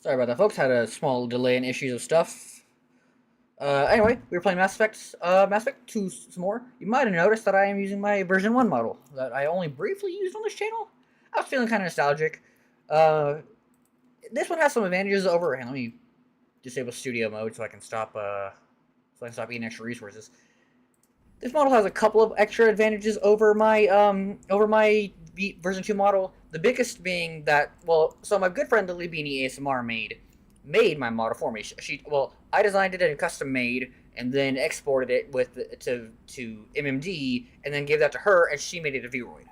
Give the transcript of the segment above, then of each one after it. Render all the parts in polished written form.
Sorry about that, folks. Had a small delay in issues of stuff. Anyway, we were playing Mass Effect 2 some more. You might have noticed that I am using my version 1 model that I only briefly used on this channel. I was feeling kind of nostalgic. Uh, this one has some advantages over... And let me disable studio mode so I can stop eating extra resources. This model has a couple of extra advantages over my version 2 model. The biggest being that, well, so my good friend Lily Beanie ASMR made my model for me. I designed it and custom made, and then exported it to MMD, and then gave that to her, and she made it a Vroid.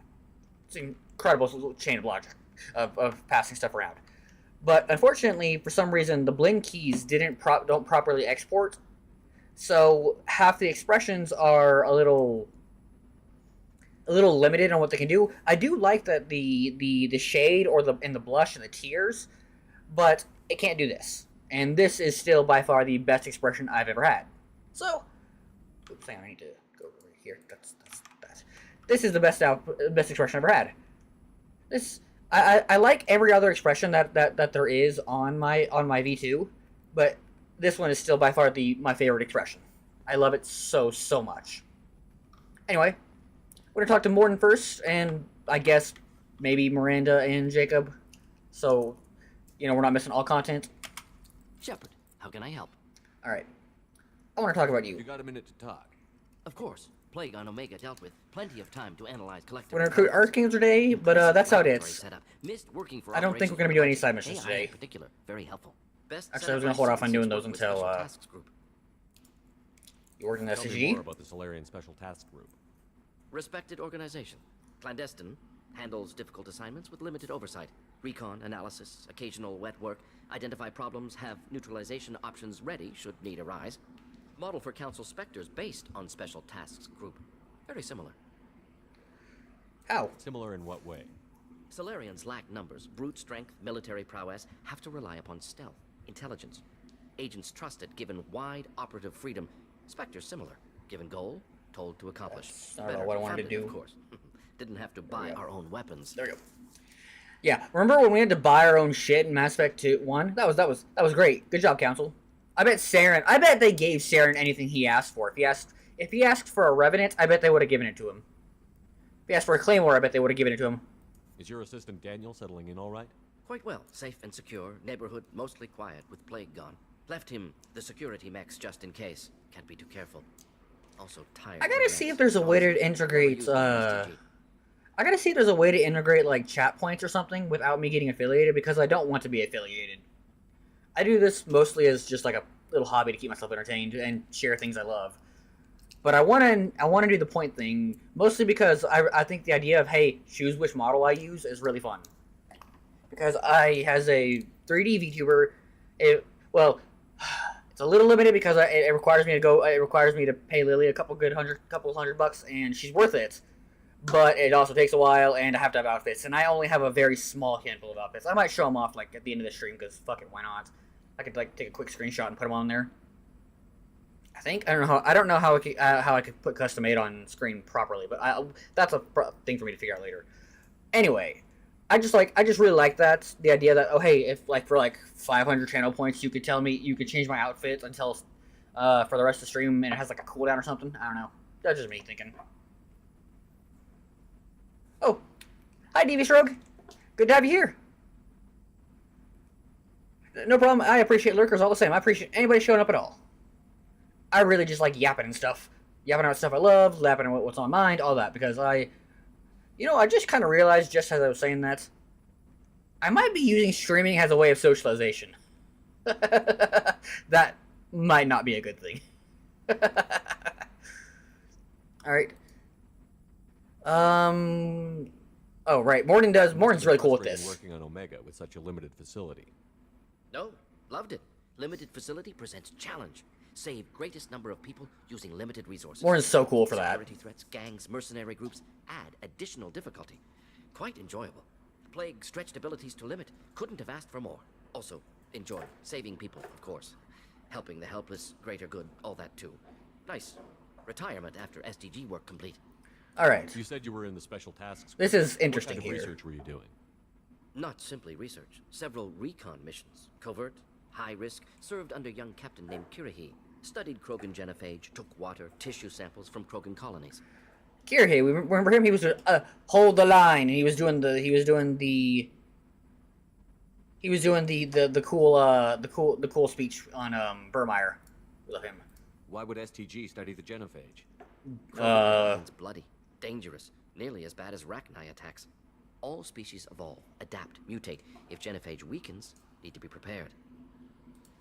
It's an incredible little chain of logic of passing stuff around. But unfortunately, for some reason, the blend keys don't properly export. So half the expressions are a little limited on what they can do. I do like that the shade and the blush and the tears, but it can't do this. And this is still by far the best expression I've ever had. So, oops, hang on, I need to go over here. That's. This is the best expression I've ever had. I like every other expression that there is on my V2, but this one is still by far my favorite expression. I love it so much. Anyway, we're gonna talk to Morton first, and I guess maybe Miranda and Jacob. So, we're not missing all content. Shepard, how can I help? All right, I want to talk about you. You got a minute to talk? Of course. Plague on Omega dealt with. Plenty of time to analyze collective. We're gonna recruit Archangel today, but that's how it is. Missed working for I don't think we're gonna be doing any side missions AI today. in particular, very helpful. Best Actually, I was gonna hold off on doing those until tasks group. You work in the Tell me SCG. more about the Solarian Special Task Group. Respected organization. Clandestine. Handles difficult assignments with limited oversight. Recon, analysis, occasional wet work. Identify problems, have neutralization options ready should need arise. Model for Council Spectres based on Special Tasks Group. Very similar. How? Similar in what way? Solarians lack numbers, brute strength, military prowess, have to rely upon stealth, intelligence. Agents trusted, given wide operative freedom. Spectres similar, given goal, told to accomplish. I don't know what I wanted to do. Of course. Didn't have to buy our own weapons. There we go. Yeah, remember when we had to buy our own shit in Mass Effect 2 1? That was great. Good job, Council. I bet they gave Saren anything he asked for. If he asked for a Revenant, I bet they would have given it to him. If he asked for a Claymore, I bet they would have given it to him. Is your assistant Daniel settling in all right? Quite well. Safe and secure. Neighborhood mostly quiet with Plague gone. Left him the security mechs just in case. Can't be too careful. Also tired. I gotta see if there's a way to integrate, I gotta see if there's a way to integrate, like, chat points or something without me getting affiliated, because I don't want to be affiliated. I do this mostly as just, like, a little hobby to keep myself entertained and share things I love. But I want to do the point thing, mostly because I think the idea of, hey, choose which model I use is really fun. Because as a 3D VTuber, it's a little limited because it requires me to pay Lily a couple hundred bucks, and she's worth it. But it also takes a while, and I have to have outfits, and I only have a very small handful of outfits. I might show them off, like, at the end of the stream, because fuck it, why not? I could, like, take a quick screenshot and put them on there. I don't know how I could put custom made on screen properly, but that's a thing for me to figure out later. Anyway, I just really like the idea that, oh hey, if like for like 500 channel points you could change my outfit until for the rest of the stream, and it has like a cooldown or something. I don't know. That's just me thinking. Oh, hi Devious Rogue. Good to have you here. No problem. I appreciate lurkers all the same. I appreciate anybody showing up at all. I really just like yapping and stuff. Yapping about stuff I love, yapping about what's on my mind, all that. Because I just kind of realized, just as I was saying that, I might be using streaming as a way of socialization. That might not be a good thing. Alright. Oh, right. Morton's really cool with this. Working on Omega with such a limited facility. No, loved it. Limited facility presents challenge. Save greatest number of people using limited resources. Morton's so cool for that. Security threats, gangs, mercenary groups add additional difficulty. Quite enjoyable. Plague stretched abilities to limit. Couldn't have asked for more. Also, enjoy. Saving people, of course. Helping the helpless, greater good, all that too. Nice. Retirement after SDG work complete. Alright. You said you were in the Special Tasks Group. This is interesting What kind of here. research were you doing? Not simply research. Several recon missions, covert, high risk, served under young captain named Kirahi. Studied Krogan genophage, took water, tissue samples from Krogan colonies. Kirihei, we remember him. He was hold the line, and he was doing the cool speech on Burmeyer. We love him. Why would STG study the genophage? Krogan bloody, dangerous, nearly as bad as Rachni attacks. All species evolve, adapt, mutate. If genophage weakens, need to be prepared.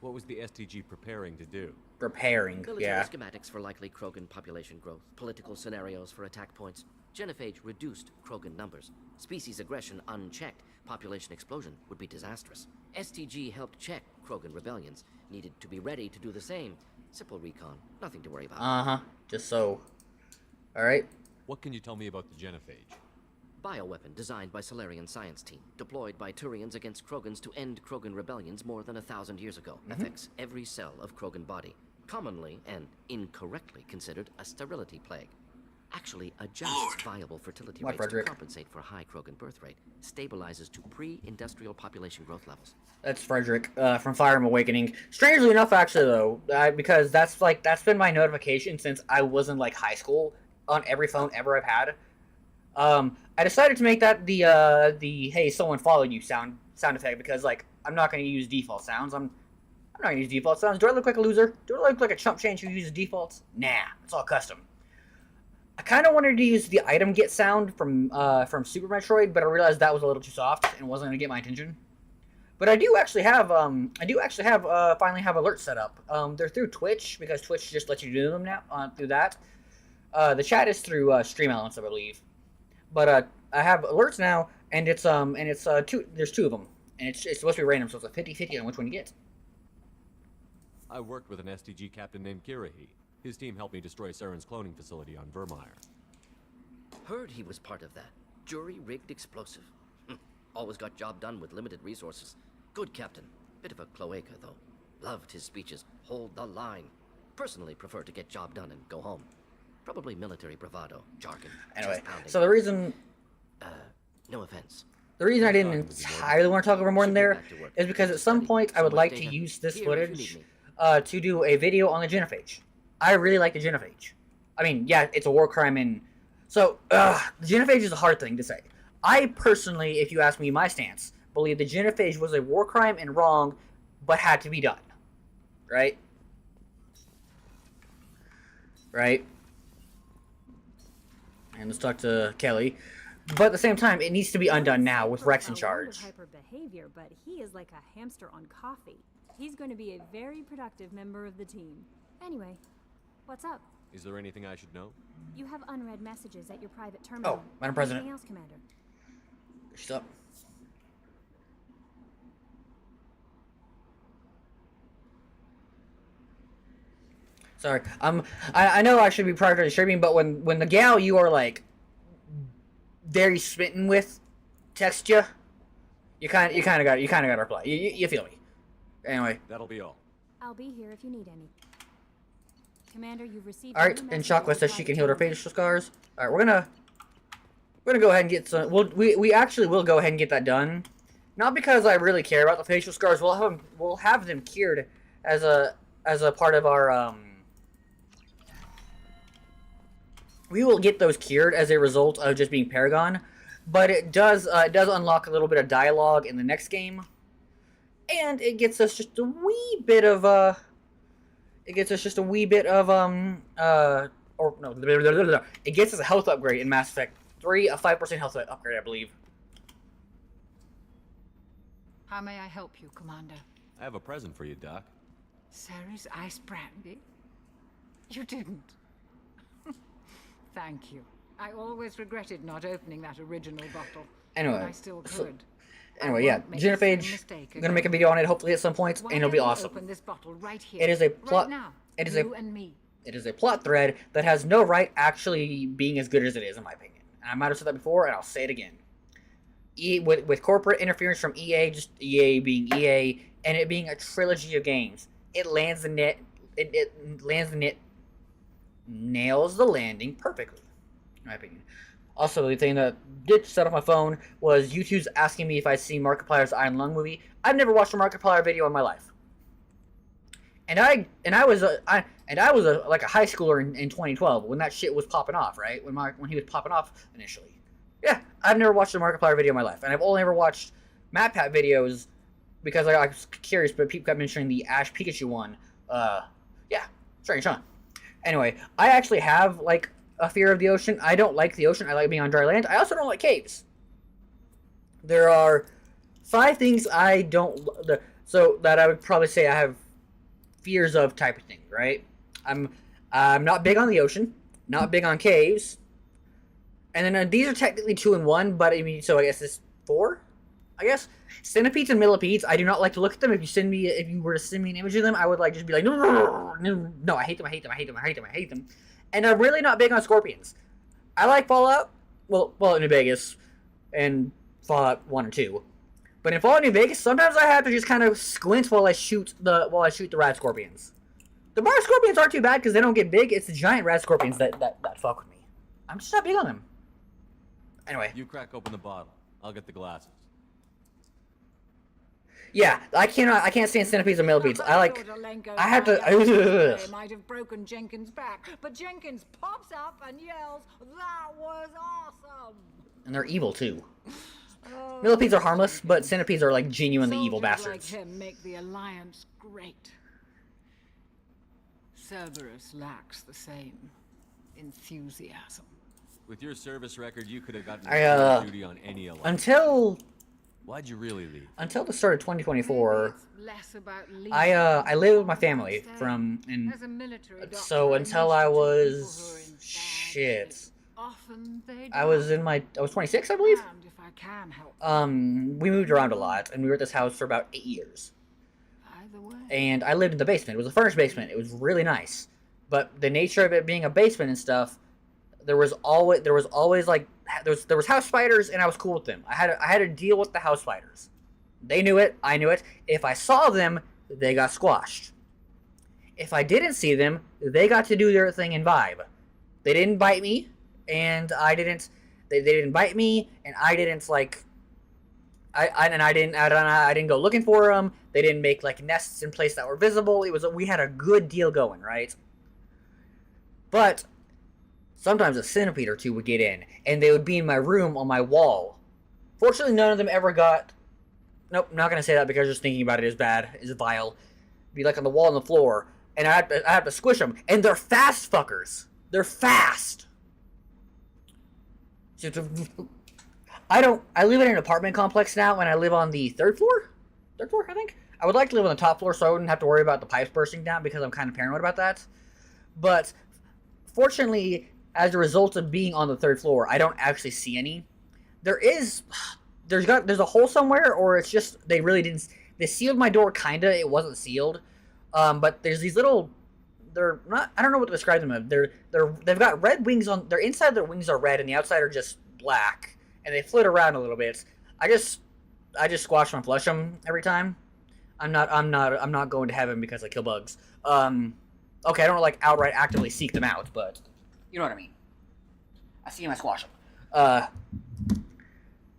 What was the STG preparing to do? Preparing, Military yeah. schematics for likely Krogan population growth, political scenarios for attack points. Genophage reduced Krogan numbers. Species aggression unchecked, population explosion would be disastrous. STG helped check Krogan rebellions, needed to be ready to do the same. Simple recon, nothing to worry about. Just so. Alright. What can you tell me about the genophage? Bioweapon designed by Solarian science team, deployed by Turians against Krogans to end Krogan rebellions more than 1,000 years ago. Affects every cell of Krogan body. Commonly and incorrectly considered a sterility plague. Actually adjusts viable fertility rates Frederick? to compensate for high Krogan birth rate. Stabilizes to pre-industrial population growth levels. That's Frederick from Fire Emblem Awakening. Strangely enough, actually, though, because that's been my notification since I was in like high school on every phone ever I've had. I decided to make that the hey someone followed you sound effect because like I'm not going to use default sounds. I'm not going to use default sounds. Do I look like a loser? Do I look like a chump change who uses defaults? Nah, it's all custom. I kind of wanted to use the item get sound from Super Metroid, but I realized that was a little too soft and wasn't going to get my attention. But I do actually have finally have alerts set up. They're through Twitch because Twitch just lets you do them now through that. The chat is through Stream Elements, I believe. But I have alerts now, and it's two. There's two of them, and it's supposed to be random, so it's a 50-50 on which one you get. I worked with an STG captain named Kirahi. His team helped me destroy Saren's cloning facility on Vermeer. Heard he was part of that. Jury-rigged explosive. Always got job done with limited resources. Good captain. Bit of a cloaca, though. Loved his speeches. Hold the line. Personally prefer to get job done and go home. Probably military bravado, jargon. Anyway, so the reason... no offense. The reason I didn't entirely want to talk over more in there is because at some point I would like to use this footage to do a video on the genophage. I really like the genophage. I mean, yeah, it's a war crime and... So, the genophage is a hard thing to say. I personally, if you ask me my stance, believe the genophage was a war crime and wrong, but had to be done. Right? Right? And let's talk to Kelly. But at the same time, it needs to be undone now with Rex in charge. Hyper behavior, but he is like a hamster on coffee. He's going to be a very productive member of the team. Anyway, what's up? Is there anything I should know? You have unread messages at your private terminal. Oh, Madam President. Anything else, Commander? Shut up. Sorry, I know I should be prior streaming, but when the gal you are like very smitten with text you kind of got to reply. You feel me? Anyway. That'll be all. I'll be here if you need any. Commander, you've received. All right, and Shockwave says she can heal her facial scars. All right, we're gonna go ahead and get some. We actually will go ahead and get that done. Not because I really care about the facial scars. We'll have them cured as a part of our We will get those cured as a result of just being Paragon, but it does unlock a little bit of dialogue in the next game, and it gets us just a wee bit of it gets us a health upgrade in Mass Effect 3, a 5% health upgrade, I believe. How may I help you, Commander? I have a present for you, Doc. Ceres ice brandy? You didn't. Thank you. I always regretted not opening that original bottle. Anyway, but I still could. Anyway, yeah, genophage. I'm gonna make a video on it hopefully at some point, and it'll be awesome. Open this bottle right here. It is a plot. Right now. It is you and me. It is a plot thread that has no right actually being as good as it is, in my opinion. And I might have said that before, and I'll say it again. With corporate interference from EA, just EA being EA, and it being a trilogy of games, it lands the net. It lands the net. Nails the landing perfectly, in my opinion. Also, the thing that did set off my phone was YouTube's asking me if I'd seen Markiplier's Iron Lung movie. I've never watched a Markiplier video in my life, and I was like a high schooler in 2012 when that shit was popping off, right? When he was popping off initially. Yeah, I've never watched a Markiplier video in my life, and I've only ever watched MatPat videos because I was curious, but people kept mentioning the Ash Pikachu one. Yeah, strange, huh? Anyway, I actually have like a fear of the ocean. I don't like the ocean. I like being on dry land. I also don't like caves. There are 5 things I don't. So that I would probably say I have fears of type of thing, right? I'm not big on the ocean. Not big on caves. And then these are technically 2 in 1, but I mean, so I guess it's 4. I guess centipedes and millipedes. I do not like to look at them. If you were to send me an image of them, I would like just be like, no, I hate them. I hate them. I hate them. I hate them. I hate them. And I'm really not big on scorpions. I like Fallout. Well, Fallout New Vegas and Fallout 1 and 2. But in Fallout New Vegas, sometimes I have to just kind of squint while I shoot the rad scorpions. The bar scorpions aren't too bad because they don't get big. It's the giant rad scorpions that fuck with me. I'm just not big on them. Anyway. You crack open the bottle. I'll get the glasses. Yeah, I can't stand centipedes and millipedes. I have to. They might have broken Jenkins' back, but Jenkins pops up and yells, "That was awesome!" And they're evil too. Millipedes are harmless, but centipedes are like genuinely evil bastards. Like him make the Alliance great. Cerberus lacks the same enthusiasm. With your service record, you could have gotten duty on any alliance. Why'd you really leave? Until the start of 2024, I lived with my family so until I was I was 26, I believe. We moved around a lot, and we were at this house for about 8 years. And I lived in the basement. It was a furnished basement. It was really nice, but the nature of it being a basement and stuff, there was always like there was house spiders, and I was cool with them. I had to deal with the house spiders. They knew it. I knew it. If I saw them, they got squashed. If I didn't see them, they got to do their thing and vibe. They didn't bite me, and I didn't. They didn't bite me, and I didn't like. I didn't go looking for them. They didn't make like nests in place that were visible. We had a good deal going, right? But sometimes a centipede or 2 would get in, and they would be in my room on my wall. Fortunately, none of them ever got. Nope, not gonna say that because just thinking about it is bad, is vile. Be like on the wall and the floor, and I have to squish them, and they're fast fuckers. They're fast. I live in an apartment complex now, and I live on the 3rd floor. 3rd floor, I think. I would like to live on the top floor so I wouldn't have to worry about the pipes bursting down because I'm kind of paranoid about that. But fortunately, as a result of being on the 3rd floor, I don't actually see any. There's a hole somewhere, or it's just they really didn't. They sealed my door, kinda. It wasn't sealed, but there's these little. They're not. I don't know what to describe them as. They've got red wings on. Their inside their wings are red, and the outside are just black, and they flit around a little bit. I just squash them and flush them every time. I'm not going to heaven because I kill bugs. Okay, I don't like outright actively seek them out, but you know what I mean. I see them, I squash them.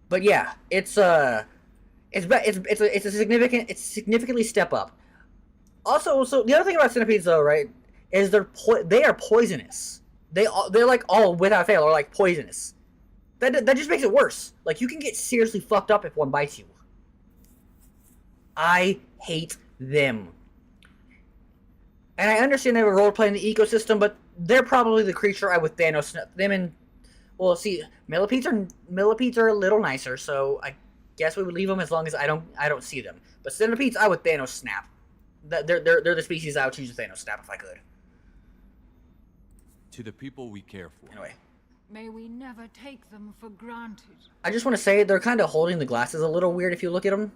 But yeah, it's a significantly step up. Also, so the other thing about centipedes though, right, is they are poisonous. They're like all without fail are like poisonous. That just makes it worse. Like you can get seriously fucked up if one bites you. I hate them. And I understand they have a role to play in the ecosystem, but they're probably the creature I would Thanos them and. Well, see, millipedes are a little nicer, so I guess we would leave them as long as I don't see them. But centipedes, I would Thanos snap. They're the species I would choose to Thanos snap if I could. To the people we care for. Anyway. May we never take them for granted. I just want to say they're kind of holding the glasses a little weird if you look at them.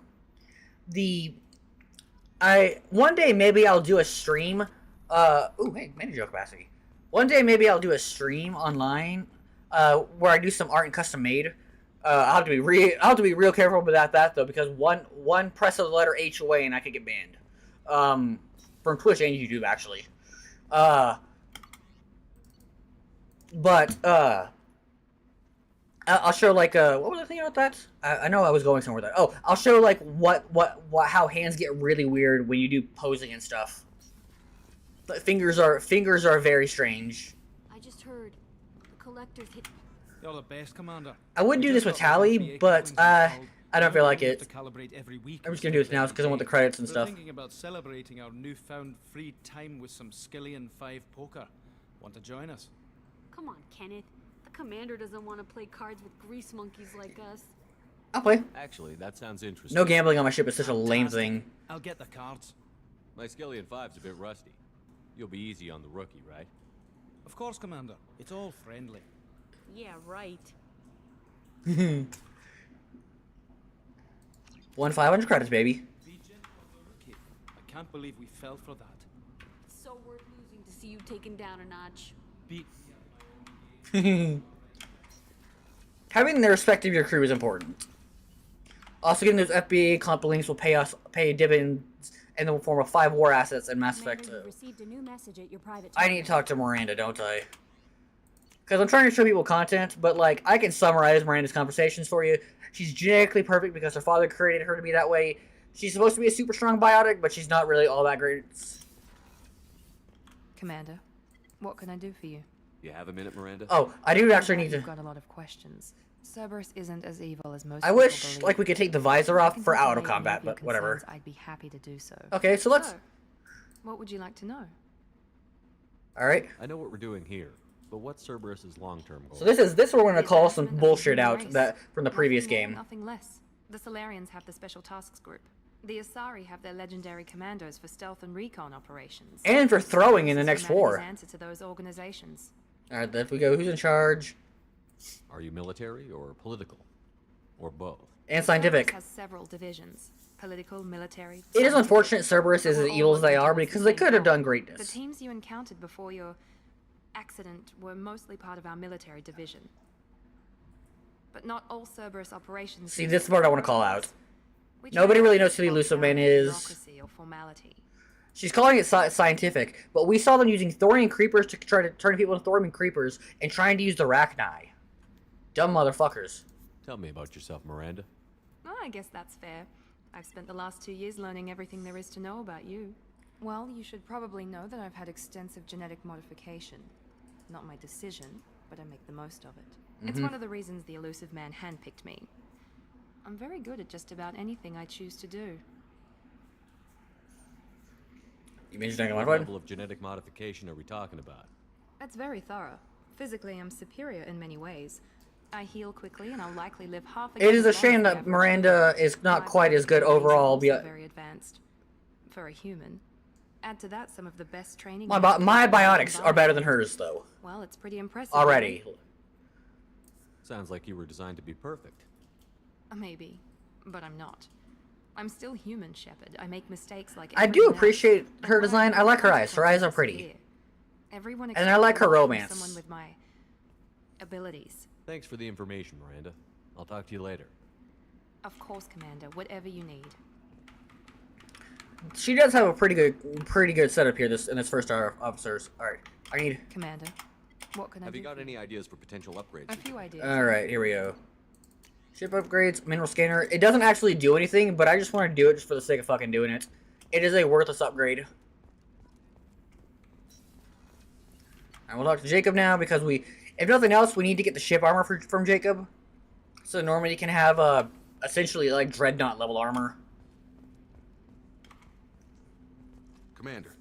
One day maybe I'll do a stream. Hey, manager capacity. One day maybe I'll do a stream online. Where I do some art and custom made. I'll have to be real careful about that though, because one press of the letter H away and I could get banned. From Twitch and YouTube actually. I'll show like what was I thinking about that? I know I was going somewhere with that. Oh, I'll show like what how hands get really weird when you do posing and stuff. The fingers are very strange. I just heard the collectors hit. You're the best, Commander. I would do this with Tally, but I don't feel like it. I'm just gonna do this now because I want the credits and stuff. Thinking about celebrating our newfound free time with some Skillian 5 poker. Want to join us? Come on, Kenneth. The commander doesn't want to play cards with grease monkeys like us. I'll play. Actually, that sounds interesting. No gambling on my ship is such a lame thing. I'll get the cards. My Skillian 5's a bit rusty. You'll be easy on the rookie, right? Of course, Commander. It's all friendly. Yeah, right. 500 credits, baby. Be gentle on the rookie. I can't believe we fell for that. It's so worth losing to see you taken down a notch. Be Having the respect of your crew is important. Also, getting those FBA comp links will pay dividends in the form of 5 war assets and Mass Effect 2. Commander, you received a new message at your private I need to talk to Miranda, don't I? Because I'm trying to show people content, but like I can summarize Miranda's conversations for you. She's genetically perfect because her father created her to be that way. She's supposed to be a super strong biotic, but she's not really all that great. Commander, what can I do for you? You have a minute, Miranda? Oh, I do actually need You've to. got a lot of questions. Cerberus isn't as evil as most I people wish believe. like we could take the visor If I off can for help out of alleviate combat, your but whatever. concerns, I'd be happy to do so. Okay, so let's. So, what would you like to know? All right. I know what we're doing here, but what's Cerberus's long-term goal? So this is we're gonna The call some advancement of the bullshit human out race. that from the previous Nothing more, game. Nothing less. The Solarians have the Special Tasks Group. The Asari have their legendary commandos for stealth and recon operations. And for throwing in the Cerberus next is humanity's 4. answer to those organizations. All right, there we go. Who's in charge? Are you military or political? Or both? And Cerberus scientific. has several divisions: political, military. It is scientific. unfortunate Cerberus is as We're all evil as they working are towards because the they same could have goal. done The greatness. teams you encountered before your accident were mostly part of our military division. But not all Cerberus operations. See, use this part I want to call out. We Nobody try really not knows to who the bog Elusive down Man in is. bureaucracy or formality. She's calling it scientific, but we saw them using thorium creepers to try to turn people into thorium creepers and trying to use the Rachni. Dumb motherfuckers. Tell me about yourself, Miranda. Oh, I guess that's fair. I've spent the last 2 years learning everything there is to know about you. Well, you should probably know that I've had extensive genetic modification. Not my decision, but I make the most of it. It's one of the reasons the Elusive Man handpicked me. I'm very good at just about anything I choose to do. You mean genetic What modified? level of genetic modification are we talking about? That's very thorough. Physically, I'm superior in many ways. I heal quickly, and I'll likely live half. It is a as long shame as the that average Miranda human. is not My quite as good biology is overall. also very advanced for a human. Add to that some of the best training. My methods my I've ever biotics are better than combined. hers, though. Well, it's pretty impressive. Already. really. Sounds like you were designed to be perfect. Maybe, but I'm not. I'm still human, Shepard. I make mistakes like I do everyone else. appreciate But her what design. I know like her eyes. Her eyes are is pretty. clear. Everyone And I like her expects more from romance. Someone with my abilities. Thanks for the information, Miranda. I'll talk to you later. Of course, Commander. Whatever you need. She does have a pretty good setup here. In this first hour of officers. All right, I need. Commander, what can I Have do? you got for any ideas for potential upgrades? A few ideas. All right, here we go. Ship upgrades, mineral scanner. It doesn't actually do anything, but I just want to do it just for the sake of fucking doing it. It is a worthless upgrade. And we'll talk to Jacob now because if nothing else, we need to get the ship armor from Jacob, so Normandy can have essentially like dreadnought level armor. Commander,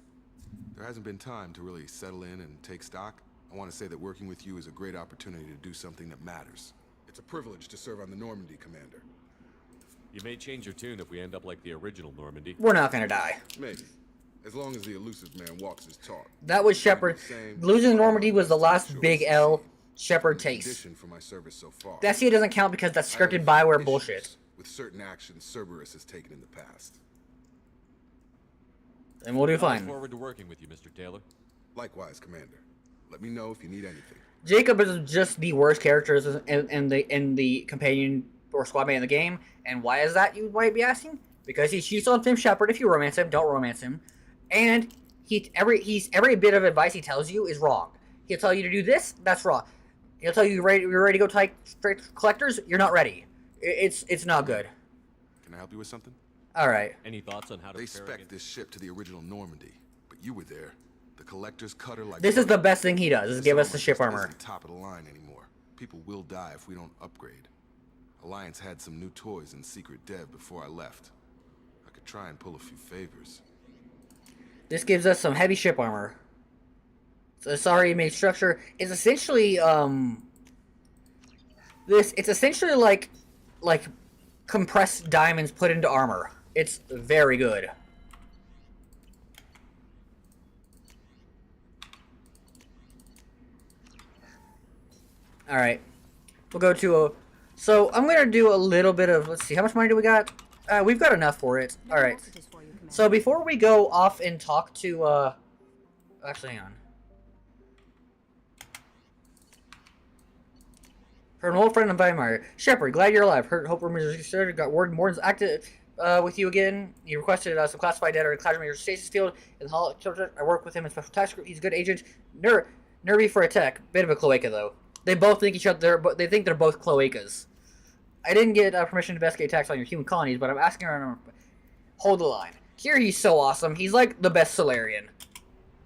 there hasn't been time to really settle in and take stock. I want to say that working with you is a great opportunity to do something that matters. It's a privilege to serve on the Normandy, Commander. You may change your tune if we end up like the original Normandy. We're not gonna die. Maybe. As long as the Elusive Man walks his talk. That was Shepard. Losing Normandy was the last big L Shepard takes. Condition for my service so far. That scene doesn't count because that's I have scripted Bioware issues bullshit. with certain actions Cerberus has taken in the past. And we'll do I look fine. forward to working with you, Mr. Taylor. Likewise, Commander. Let me know if you need anything. Jacob is just the worst characters in the companion or squad mate in the game. And why is that, you might be asking? Because he cheats on Tim Shepard. If you romance him, don't romance him. And every bit of advice he tells you is wrong. He'll tell you to do this, that's wrong. He'll tell you you're ready to go straight to collectors. You're not ready. It's not good. Can I help you with something? All right. Any thoughts on how to They prepare spec'd against- this ship to the original Normandy, but you were there. The collectors cut her like... This is the best thing he does, is This give us the ship just armor. isn't top of the line anymore. People will die if we don't upgrade. Alliance had some new toys in secret dev before I left. I could try and pull a few favors. This gives us some heavy ship armor. So sorry, made structure is essentially it's essentially like compressed diamonds put into armor. It's very good. All right, we'll go to a. So I'm gonna do a little bit of. Let's see, how much money do we got? We've got enough for it. All right. So before we go off and talk to actually, hang on. Her an old friend of Weimar. Shepard, glad you're alive. Hope rumors are started. Got word Morden's active with you again. He requested some classified data in Cloud stasis field in the Hall. I work with him in special task group. He's a good agent. Nervy for a tech. Bit of a cloaca though. They both think each other. They think they're both cloacas. I didn't get permission to investigate attacks on your human colonies, but I'm asking her. Hold the line. Here he's so awesome. He's like the best Solarian,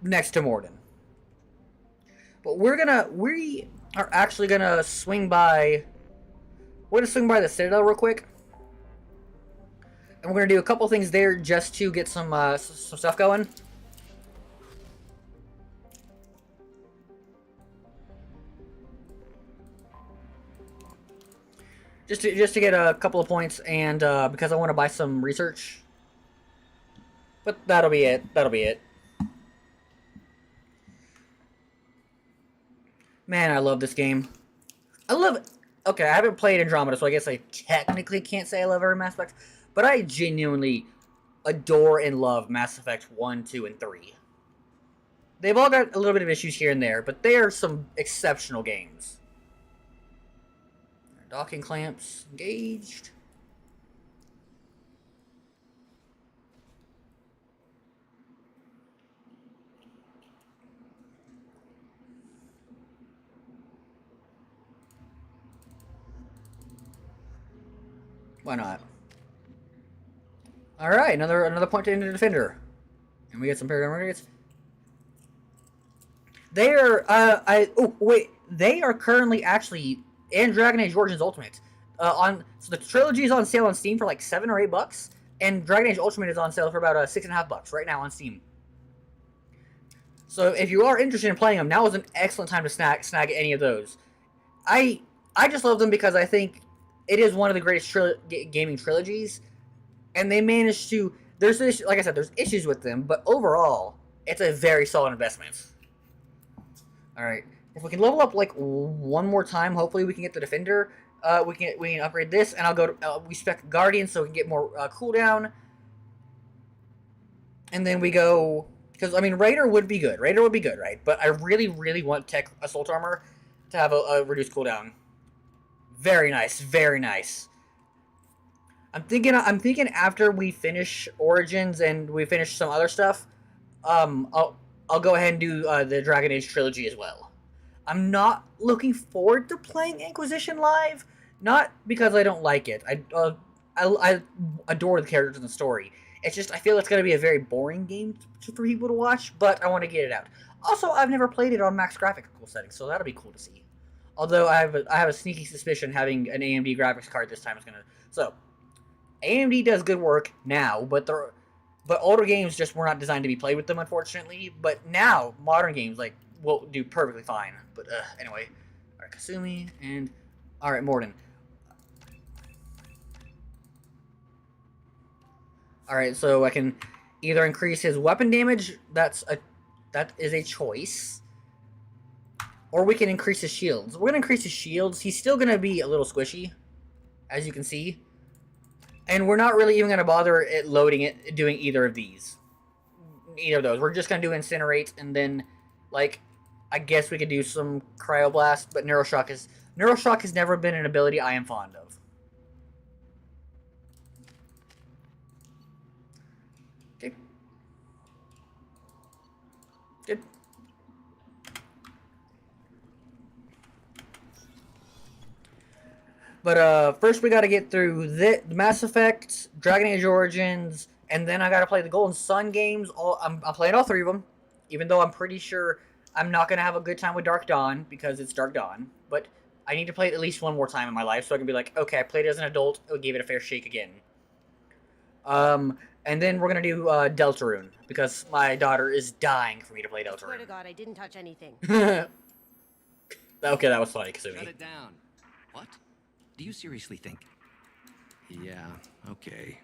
next to Morden. But we are actually gonna swing by. We're gonna swing by the Citadel real quick, and we're gonna do a couple things there just to get some stuff going. Just to get a couple of points, and because I want to buy some research. But that'll be it. That'll be it. Man, I love this game. I love it. Okay, I haven't played Andromeda, so I guess I technically can't say I love every Mass Effect. But I genuinely adore and love Mass Effect 1, 2, and 3. They've all got a little bit of issues here and there, but they are some exceptional games. Docking clamps engaged. Why not? All right, another point to the defender, and we get some paradigm targets. They are they are currently actually in Dragon Age Origins Ultimate. So the trilogy is on sale on Steam for like $7 or $8, and Dragon Age Ultimate is on sale for about $6.50 right now on Steam. So if you are interested in playing them, now is an excellent time to snag any of those. I just love them because I think it is one of the greatest gaming trilogies, and they managed to. Like I said, there's issues with them, but overall, it's a very solid investment. All right, if we can level up like one more time, hopefully we can get the defender. We can upgrade this, and I'll go to we spec Guardian so we can get more cooldown, and then we go because I mean Raider would be good. Raider would be good, right? But I really want Tech Assault Armor to have a reduced cooldown. Very nice, very nice. I'm thinking after we finish Origins and we finish some other stuff, I'll go ahead and do the Dragon Age trilogy as well. I'm not looking forward to playing Inquisition live, not because I don't like it. I adore the characters in the story. It's just I feel it's gonna be a very boring game for people to watch, but I want to get it out. Also, I've never played it on max graphical settings, so that'll be cool to see. Although I have a sneaky suspicion having an AMD graphics card this time is gonna. So, AMD does good work now, but older games just were not designed to be played with them, unfortunately. But now modern games will do perfectly fine. But anyway, all right, Kasumi and all right, Morden. All right, so I can either increase his weapon damage. That is a choice. Or we can increase his shields. We're going to increase his shields. He's still going to be a little squishy, as you can see. And we're not really even going to bother doing either of these. Either of those. We're just going to do Incinerate, and then, like, I guess we could do some Cryoblast, but Neuroshock has never been an ability I am fond of. Okay. Good. But first we got to get through the Mass Effect, Dragon Age Origins, and then I got to play the Golden Sun games. I'm playing all three of them, even though I'm pretty sure I'm not gonna have a good time with Dark Dawn because it's Dark Dawn. But I need to play it at least one more time in my life so I can be like, okay, I played it as an adult. I gave it a fair shake again. And then we're gonna do Deltarune because my daughter is dying for me to play Deltarune. Swear to God, I didn't touch anything. Okay, that was funny, Kasumi. Shut it down. What? Do you seriously think? Yeah, okay.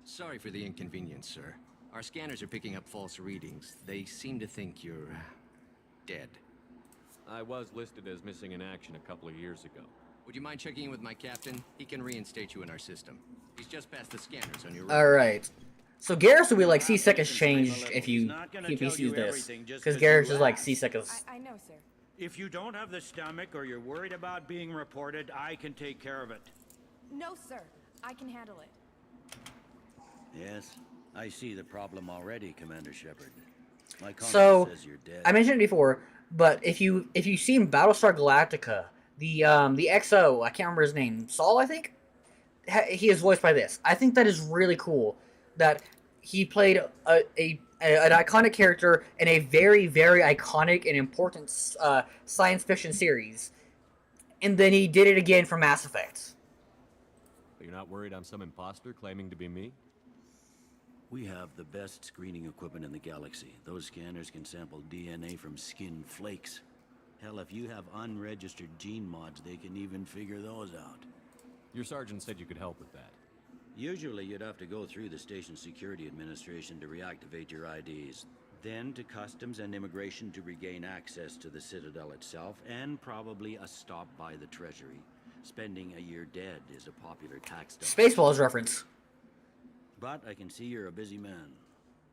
Sorry for the inconvenience, sir. Our scanners are picking up false readings. They seem to think you're dead. I was listed as missing in action a couple of years ago. Would you mind checking in with my captain? He can reinstate you in our system. He's just past the scanners on your All right. So Garrus will be like C-Sec has changed if he sees this, because Garrus is like C-Sec is. I know, sir. If you don't have the stomach or you're worried about being reported, I can take care of it. No, sir. I can handle it. Yes, I see the problem already, Commander Shepard. My conscience So says you're dead. I mentioned it before, but if you see in Battlestar Galactica, the XO, I can't remember his name, Saul, I think, he is voiced by this. I think that is really cool that he played an iconic character in a very, very iconic and important science fiction series, and then he did it again for Mass Effect. But you're not worried I'm some imposter claiming to be me? We have the best screening equipment in the galaxy. Those scanners can sample DNA from skin flakes. Hell, if you have unregistered gene mods, they can even figure those out. Your sergeant said you could help with that. Usually you'd have to go through the Station Security Administration to reactivate your IDs, then to Customs and Immigration to regain access to the Citadel itself, and probably a stop by the Treasury. Spending a year dead is a popular tax dollar. Spaceballs reference. But I can see you're a busy man.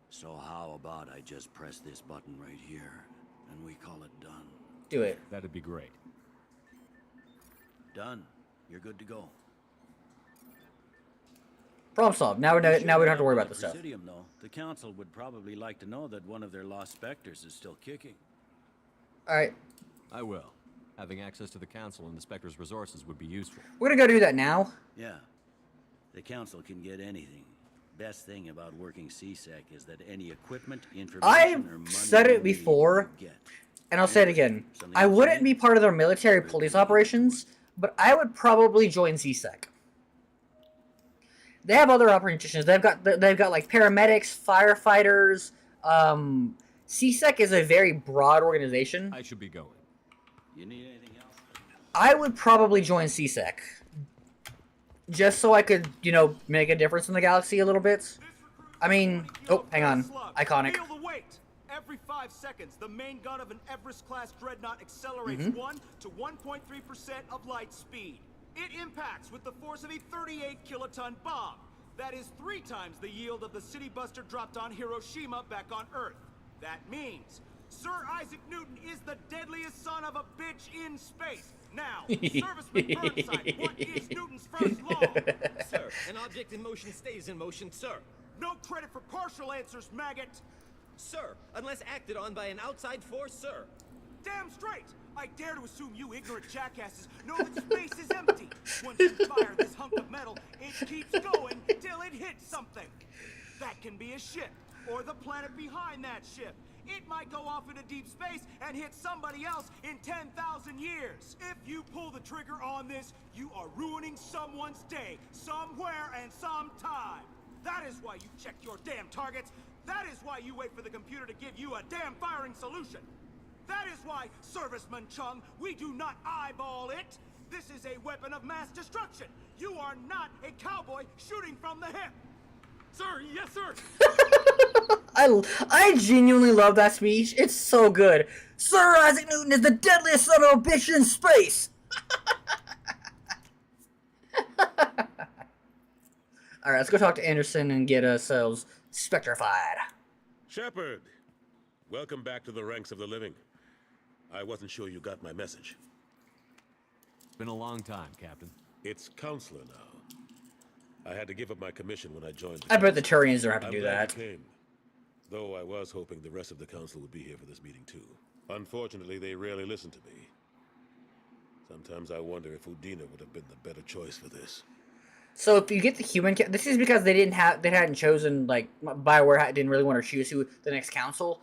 So how about I just press this button right here, and we call it done? Do it. That'd be great. Done. You're good to go. Problem solved. Now we don't have to worry about the this stuff. Presidium, though. The Council would probably like to know that one of their lost Spectres is still kicking. Alright. I will. Having access to the Council and the Spectre's resources would be useful. We're gonna go do that now. Yeah. The Council can get anything. Best thing about working C-Sec is that any equipment, information, or money I've said it before, and I'll say it again. I wouldn't be part of their military police operations, but I would probably join C-Sec. They have other operations. They've got like paramedics, firefighters. C-Sec is a very broad organization. I should be going. You need anything else? I would probably join C-Sec. Just so I could, you know, make a difference in the galaxy a little bit. I mean, oh, hang on. Iconic. Feel the weight. Every 5 seconds, the main gun of an Everest-class dreadnought accelerates 1 to 1.3% of light speed. It impacts with the force of a 38-kiloton bomb. That is 3 times the yield of the city buster dropped on Hiroshima back on Earth. That means Sir Isaac Newton is the deadliest son of a bitch in space. Now, Serviceman Burnside, what is Newton's first law? Sir, an object in motion stays in motion, sir. No credit for partial answers, maggot. Sir, unless acted on by an outside force, sir. Damn straight! I dare to assume you ignorant jackasses know that space is empty. Once you fire this hunk of metal, it keeps going till it hits something. That can be a ship, or the planet behind that ship. It might go off into deep space and hit somebody else in 10,000 years. If you pull the trigger on this, you are ruining someone's day, somewhere and sometime. That is why you check your damn targets. That is why you wait for the computer to give you a damn firing solution. That is why, Serviceman Chung, we do not eyeball it. This is a weapon of mass destruction. You are not a cowboy shooting from the hip. Sir, yes, sir. I genuinely love that speech. It's so good. Sir Isaac Newton is the deadliest son of a bitch in space. Alright, let's go talk to Anderson and get ourselves spectrified. Shepard, welcome back to the ranks of the living. I wasn't sure you got my message. It's been a long time, Captain. It's Counselor now. I had to give up my commission when I joined I bet the Turians don't have to do glad that. you came, though I was hoping the rest of the Council would be here for this meeting too. Unfortunately, they rarely listen to me. Sometimes I wonder if Udina would have been the better choice for this. So if you get the human, this is because they hadn't chosen, like, BioWare didn't really want to choose who the next council.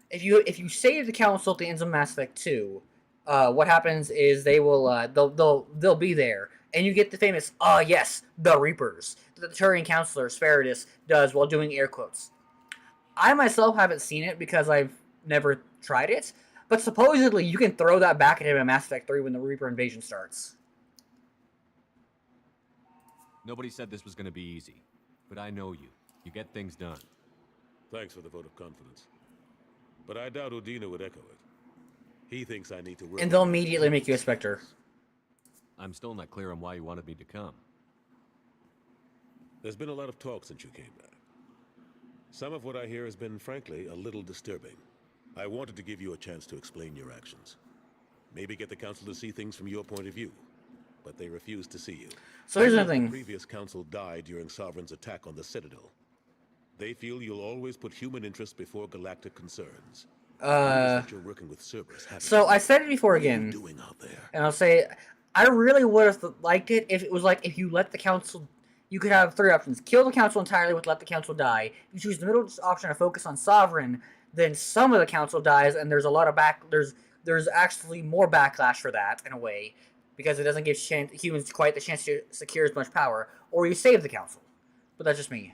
If you save the council at the end of Mass Effect 2, what happens is they will they'll be there, and you get the famous yes, the Reapers that the Turian counselor Spheritus does while doing air quotes. I myself haven't seen it because I've never tried it, but supposedly you can throw that back at him in Mass Effect 3 when the Reaper invasion starts. Nobody said this was going to be easy, but I know you. You get things done. Thanks for the vote of confidence. But I doubt Udina would echo it. He thinks I need to work. And they'll immediately make you a Spectre. I'm still not clear on why you wanted me to come. There's been a lot of talk since you came back. Some of what I hear has been, frankly, a little disturbing. I wanted to give you a chance to explain your actions. Maybe get the council to see things from your point of view. But they refuse to see you. So here's the thing. The previous council died during Sovereign's attack on the Citadel. They feel you'll always put human interests before galactic concerns. That you're working with Cerberus, so I said it before again, doing out there? And I'll say, I really would have liked it if it was like, if you let the council, you could have 3 options. Kill the council entirely with let the council die. You choose the middle option to focus on Sovereign, then some of the council dies, and there's a lot of there's actually more backlash for that, in a way, because it doesn't give humans quite the chance to secure as much power, or you save the council. But that's just me.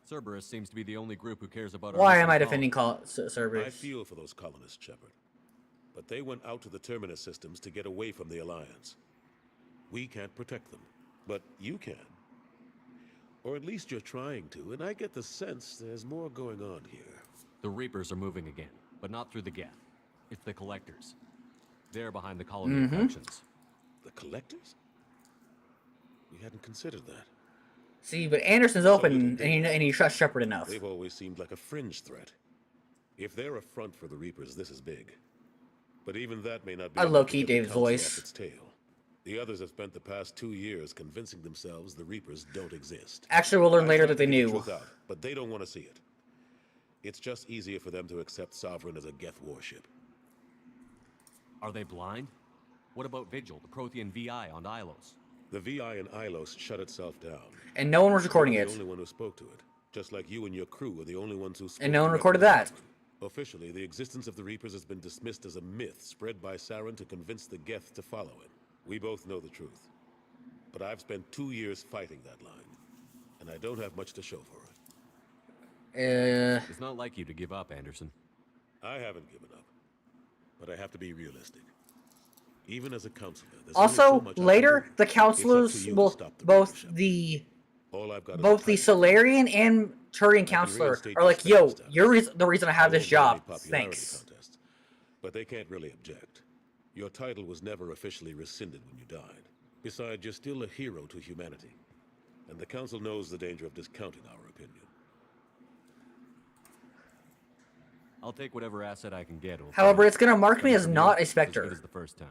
Cerberus seems to be the only group who cares about. Why am I defending Cerberus? I feel for those colonists, Shepard. But they went out to the Terminus systems to get away from the Alliance. We can't protect them, but you can. Or at least you're trying to, and I get the sense there's more going on here. The Reapers are moving again, but not through the gap. It's the Collectors. They're behind the colony infections. The Collectors? We hadn't considered that. See, but Anderson's open, and he trusts Shepard enough. They've always seemed like a fringe threat. If they're a front for the Reapers, this is big. But even that may not be. I low-key Dave's voice. Its tail. The others have spent the past 2 years convincing themselves the Reapers don't exist. Actually, we'll learn later that they knew. Truth out, but they don't want to see it. It's just easier for them to accept Sovereign as a Geth warship. Are they blind? What about Vigil, the Prothean VI on Ilos? The VI in Ilos shut itself down. And no one was recording it. The only one who spoke to it. Just like you and your crew were the only ones who spoke. And no one recorded that. Officially, the existence of the Reapers has been dismissed as a myth spread by Saren to convince the Geth to follow him. We both know the truth. But I've spent 2 years fighting that line. And I don't have much to show for it. It's not like you to give up, Anderson. I haven't given up. But I have to be realistic. Even as a counselor, also, later, the counselors will both the Solarian and Turian counselor are like, yo, you're the reason I have this job. Thanks. But they can't really object. Your title was never officially rescinded when you died. Besides, you're still a hero to humanity. And the council knows the danger of discounting our opinion. I'll take whatever asset I can get. However, it's gonna mark me as not a Spectre. As good as the first time.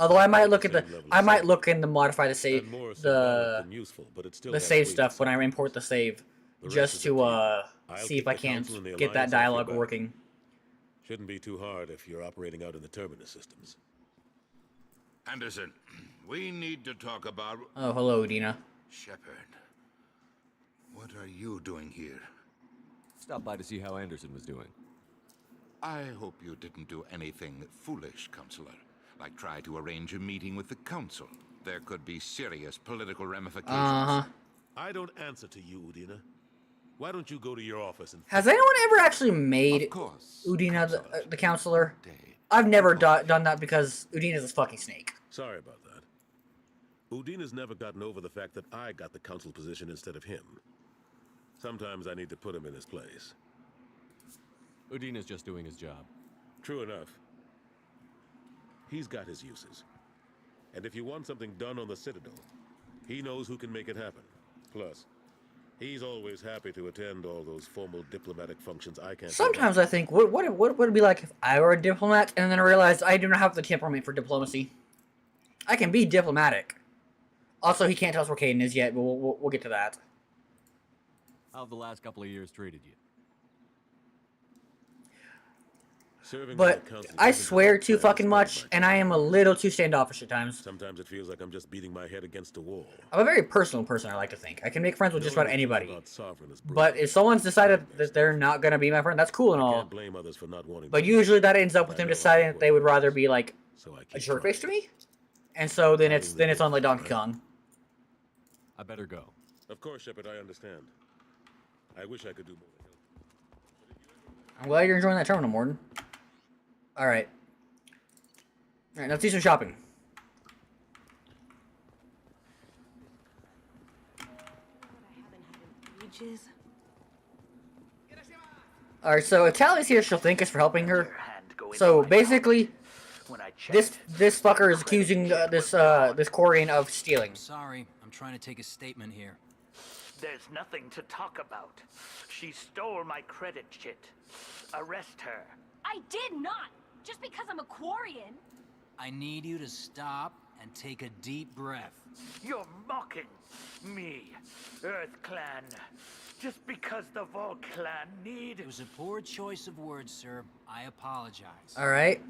Although I might look at the modify the save the save stuff when I import the save, just to see if I can't get that dialogue working. Shouldn't be too hard if you're operating out in the Terminus systems. Anderson, we need to talk about. Oh, hello, Udina. Shepard, what are you doing here? Stop by to see how Anderson was doing. I hope you didn't do anything foolish, Counselor. Like try to arrange a meeting with the Council. There could be serious political ramifications. I don't answer to you, Udina. Why don't you go to your office and... Has anyone ever actually made Udina the counselor? I've never done that because Udina's a fucking snake. Sorry about that. Udina's never gotten over the fact that I got the council position instead of him. Sometimes I need to put him in his place. Udina's just doing his job. True enough. He's got his uses. And if you want something done on the Citadel, he knows who can make it happen. Plus, he's always happy to attend all those formal diplomatic functions I can't... Sometimes I think, what would it be like if I were a diplomat and then I realized I do not have the temperament for diplomacy? I can be diplomatic. Also, he can't tell us where Caden is yet, but we'll get to that. How have the last couple of years treated you? Serving on But the council I isn't swear about too plans fucking made much, by and I am a little too standoffish at times. Sometimes it feels like I'm just beating my head against a wall. I'm a very personal person, I like to think. I can make friends with just about Knowing the truth anybody. about Sovereign is brutal. But if someone's decided that they're not gonna be my friend, that's cool and I all. can't blame others for not wanting But to usually that ends up but with I them know deciding how that they would rather be like so I a keep jerk trying. face to me. And so then Finding it's the on like good, Donkey right? Kong. I better go. Of course, Shepard, I understand. I wish I could do more to help. I'm glad you're enjoying that terminal, Morton. Alright. Alright, let's do some shopping. Alright, so if Tally's here, she'll thank us for helping her. So basically, this fucker is accusing this Korean of stealing. Sorry, I'm trying to take a statement here. There's nothing to talk about. She stole my credit chit. Arrest her. I did not! Just because I'm a Quarian. I need you to stop and take a deep breath. You're mocking me, Earth Clan. Just because the Vault Clan need... It was a poor choice of words, sir. I apologize. Alright.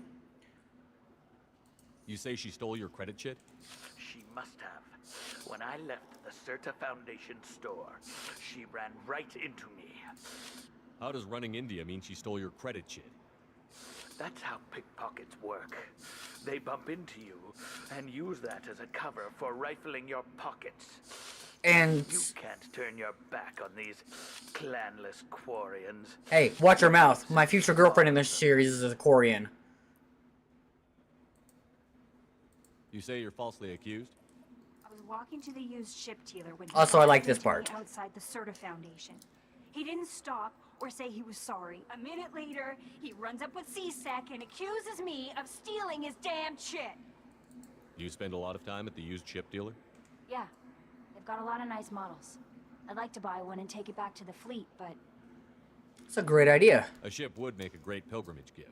You say she stole your credit chit? She must have. When I left the Certa Foundation store, she ran right into me. How does running India mean she stole your credit chit? That's how pickpockets work. They bump into you and use that as a cover for rifling your pockets. And you can't turn your back on these clanless Quarians. hey, watch your mouth. My future girlfriend in this series is a Korean. You say you're falsely accused? I was walking to the used ship dealer when he Also, I like this me part. outside the Certa Foundation. He didn't stop or say he was sorry. A minute later, he runs up with C-Sec and accuses me of stealing his damn chit. You spend a lot of time at the used chip dealer? Yeah, they've got a lot of nice models. I'd like to buy one and take it back to the fleet, but It's a great idea. A ship would make a great pilgrimage gift.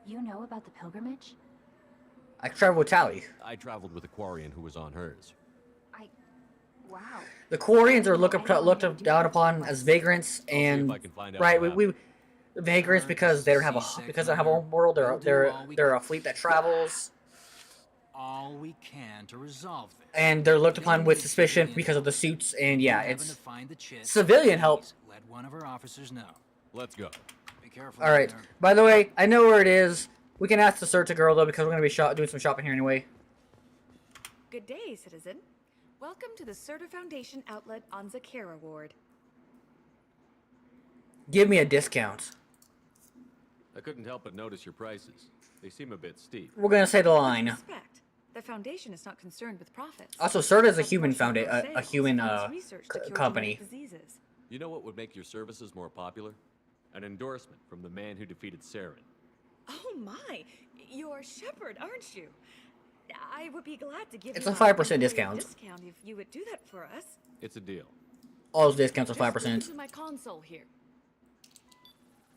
you know about the pilgrimage? I traveled with Tally. I traveled with a Quarian who was on hers. Wow. The Koreans are looked down upon as vagrants, and I can find out right, what we vagrants because they don't have a home world. They're a fleet that travels, All we can to resolve this. and they're looked upon with suspicion because of the suits. And yeah, Having it's to find the chit, civilian help. please let one of our officers know. Let's go. Be careful. All right. out there. By the way, I know where it is. We can ask the Certa girl though because we're gonna be doing some shopping here anyway. Good day, citizen. Welcome to the Certa Foundation outlet on Zakara Ward. Give me a discount. I couldn't help but notice your prices. They seem a bit steep. We're gonna say the line. Respect. The foundation is not concerned with profits. Also, Certa is a human Research to cure company. genetic diseases. You know what would make your services more popular? An endorsement from the man who defeated Saren. Oh my! You're Shepard, aren't you? I would be glad to give It's you a 5% discount if you would do that for us. It's a deal. All those discounts are Just look 5%. into my console here.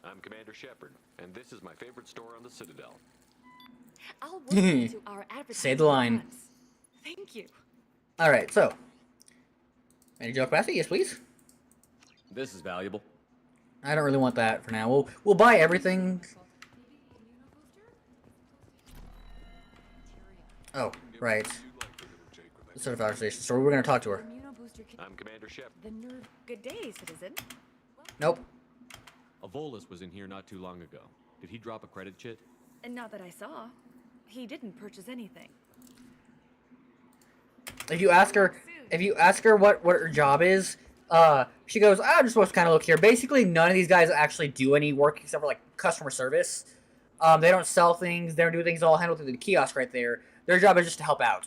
I'm Commander Shepard, and this is my favorite store on the Citadel. I'll work into our advertising. Say the line. plans. Thank you. All right, so. Any joke capacity? Yes, please. This is valuable. I don't really want that for now. We'll buy everything. Oh, right. The Certified Station store. We're gonna talk to her. I'm Commander Shepard. The nerve. Good day, citizen. Nope. A Volus was in here not too long ago. Did he drop a credit chit? And not that I saw. He didn't purchase anything. If you ask her what her job is, she goes, I'm just supposed to kind of look here. Basically, none of these guys actually do any work except for like customer service. They don't sell things. They don't do things. All handled through the kiosk right there. Their job is just to help out.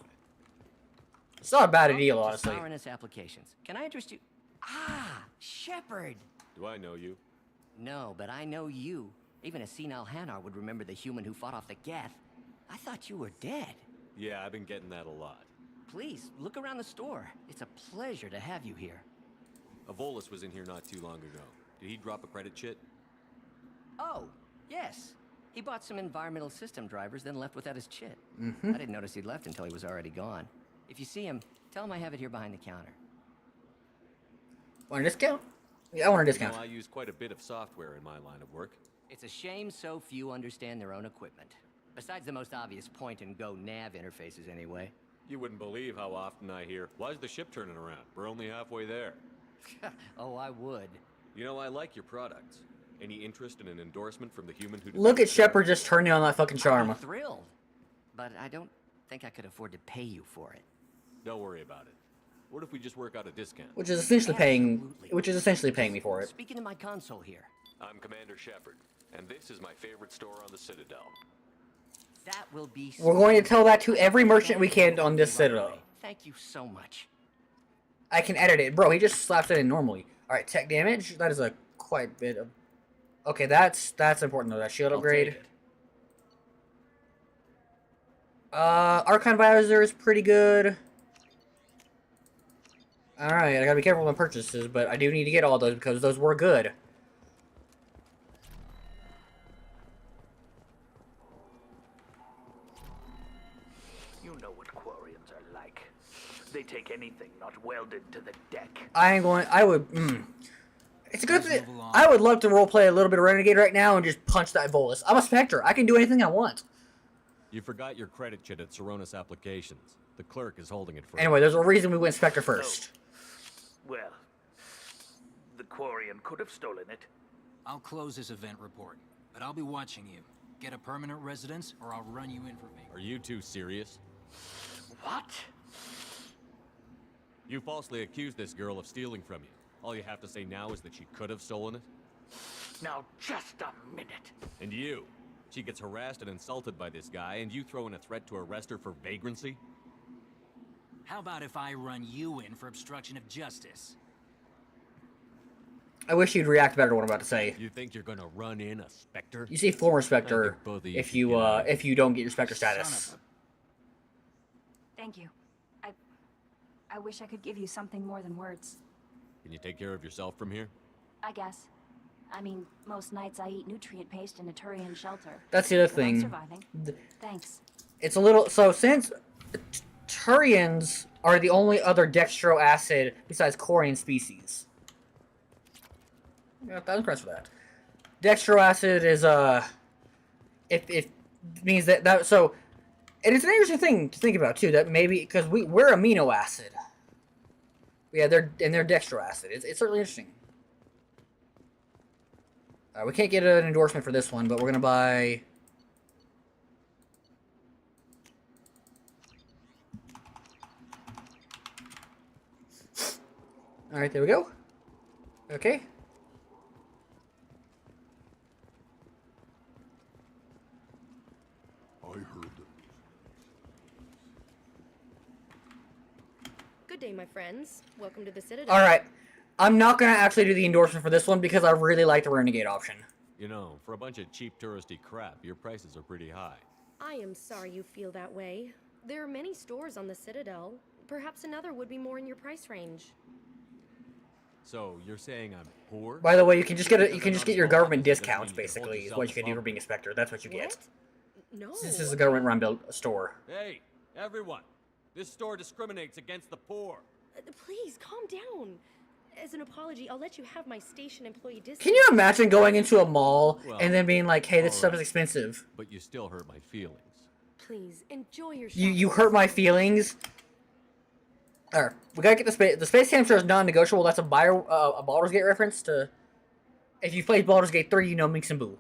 It's not a bad deal, honestly. Sirenus applications. Can I interest you? Ah, Shepard. Do I know you? No, but I know you. Even a senile Hanar would remember the human who fought off the Geth. I thought you were dead. Yeah, I've been getting that a lot. Please, look around the store. It's a pleasure to have you here. A Volus was in here not too long ago. Did he drop a credit chit? Oh, yes. He bought some environmental system drivers, then left without his chit. Mhm. I didn't notice he'd left until he was already gone. If you see him, tell him I have it here behind the counter. Want a discount? Yeah, I want a You discount. know, I use quite a bit of software in my line of work. It's a shame so few understand their own equipment. Besides the most obvious point-and-go nav interfaces, anyway. You wouldn't believe how often I hear, "Why's the ship turning around? We're only halfway there." Oh, I would. You know, I like your products. Any interest in an endorsement from the human who... Look at Shepard just turning on that fucking charm. I'm thrilled. But I don't think I could afford to pay you for it. Don't worry about it. What if we just work out a discount? Which is essentially paying me for it. Speaking to my console here. I'm Commander Shepard, and this is my favorite store on the Citadel. That will be... We're going to tell that to every merchant we can on this Citadel. Thank you so much. I can edit it. Bro, he just slaps it in normally. Alright, tech damage. That is a quite bit of... Okay, that's important though. That shield upgrade. Archon Visor is pretty good. Alright, I gotta be careful with my purchases, but I do need to get all those because those were good. You know what Quarians are like. They take anything not welded to the deck. It's a good thing. I would love to roleplay a little bit of Renegade right now and just punch that Volus. I'm a Spectre. I can do anything I want. You forgot your credit chit at Saronis Applications. The clerk is holding it for Anyway, there's a reason we went Spectre first. Well, the Quarian could have stolen it. I'll close this event report, but I'll be watching you. Get a permanent residence, or I'll run you in for me. Are you two serious? What? You falsely accused this girl of stealing from you. All you have to say now is that she could have stolen it? Now, just a minute. And you? She gets harassed and insulted by this guy, and you throw in a threat to arrest her for vagrancy? How about if I run you in for obstruction of justice? I wish you'd react better to what I'm about to say. You think you're gonna run in a Spectre? You say former Spectre if you don't get your Spectre status. Thank you. I wish I could give you something more than words. Can you take care of yourself from here? I guess. I mean, most nights I eat nutrient paste in a Turian shelter. That's the other But I'm thing. surviving. Thanks. It's a little... So, since Turians are the only other dextro acid besides Quarian species. Yeah, I'm impressed with that. Dextro acid is, it means that... So, and it's an interesting thing to think about, too, that maybe... Because we're amino acid. Yeah, they're dextro acid. It's certainly interesting. We can't get an endorsement for this one, but we're gonna buy... Alright, there we go. Okay. I heard that. Good day, my friends. Welcome to the Citadel. Alright. I'm not gonna actually do the endorsement for this one because I really like the Renegade option. You know, for a bunch of cheap touristy crap, your prices are pretty high. I am sorry you feel that way. There are many stores on the Citadel. Perhaps another would be more in your price range. So you're saying I'm poor? By the way, you can just get your government discounts basically is what you can do for being a Spectre. That's what you get. No. This is a government run store. Hey, everyone! This store discriminates against the poor. Please, calm down. As an apology, I'll let you have my station employee discount. Can you imagine going into a mall and then being like, hey, this stuff is expensive? But you still hurt my feelings. Please, enjoy your You hurt my feelings? Alright, we gotta get the space hamster is non-negotiable. That's a Baldur's Gate reference to... If you played Baldur's Gate 3, you know Minx and Boo.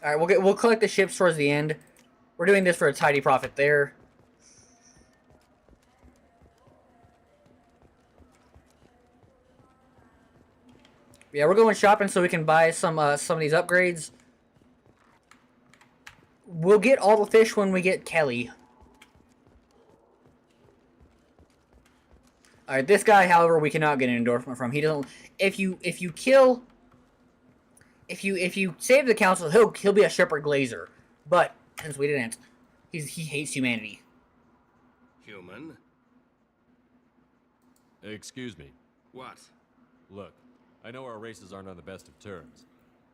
Alright, we'll collect the ships towards the end. We're doing this for a tidy profit there. Yeah, we're going shopping so we can buy some of these upgrades. We'll get all the fish when we get Kelly. Alright, this guy, however, we cannot get an endorsement from. He doesn't... If you save the council, he'll be a Shepherd Glazer. But, since we didn't, he hates humanity. Human? Excuse me. What? Look, I know our races aren't on the best of terms.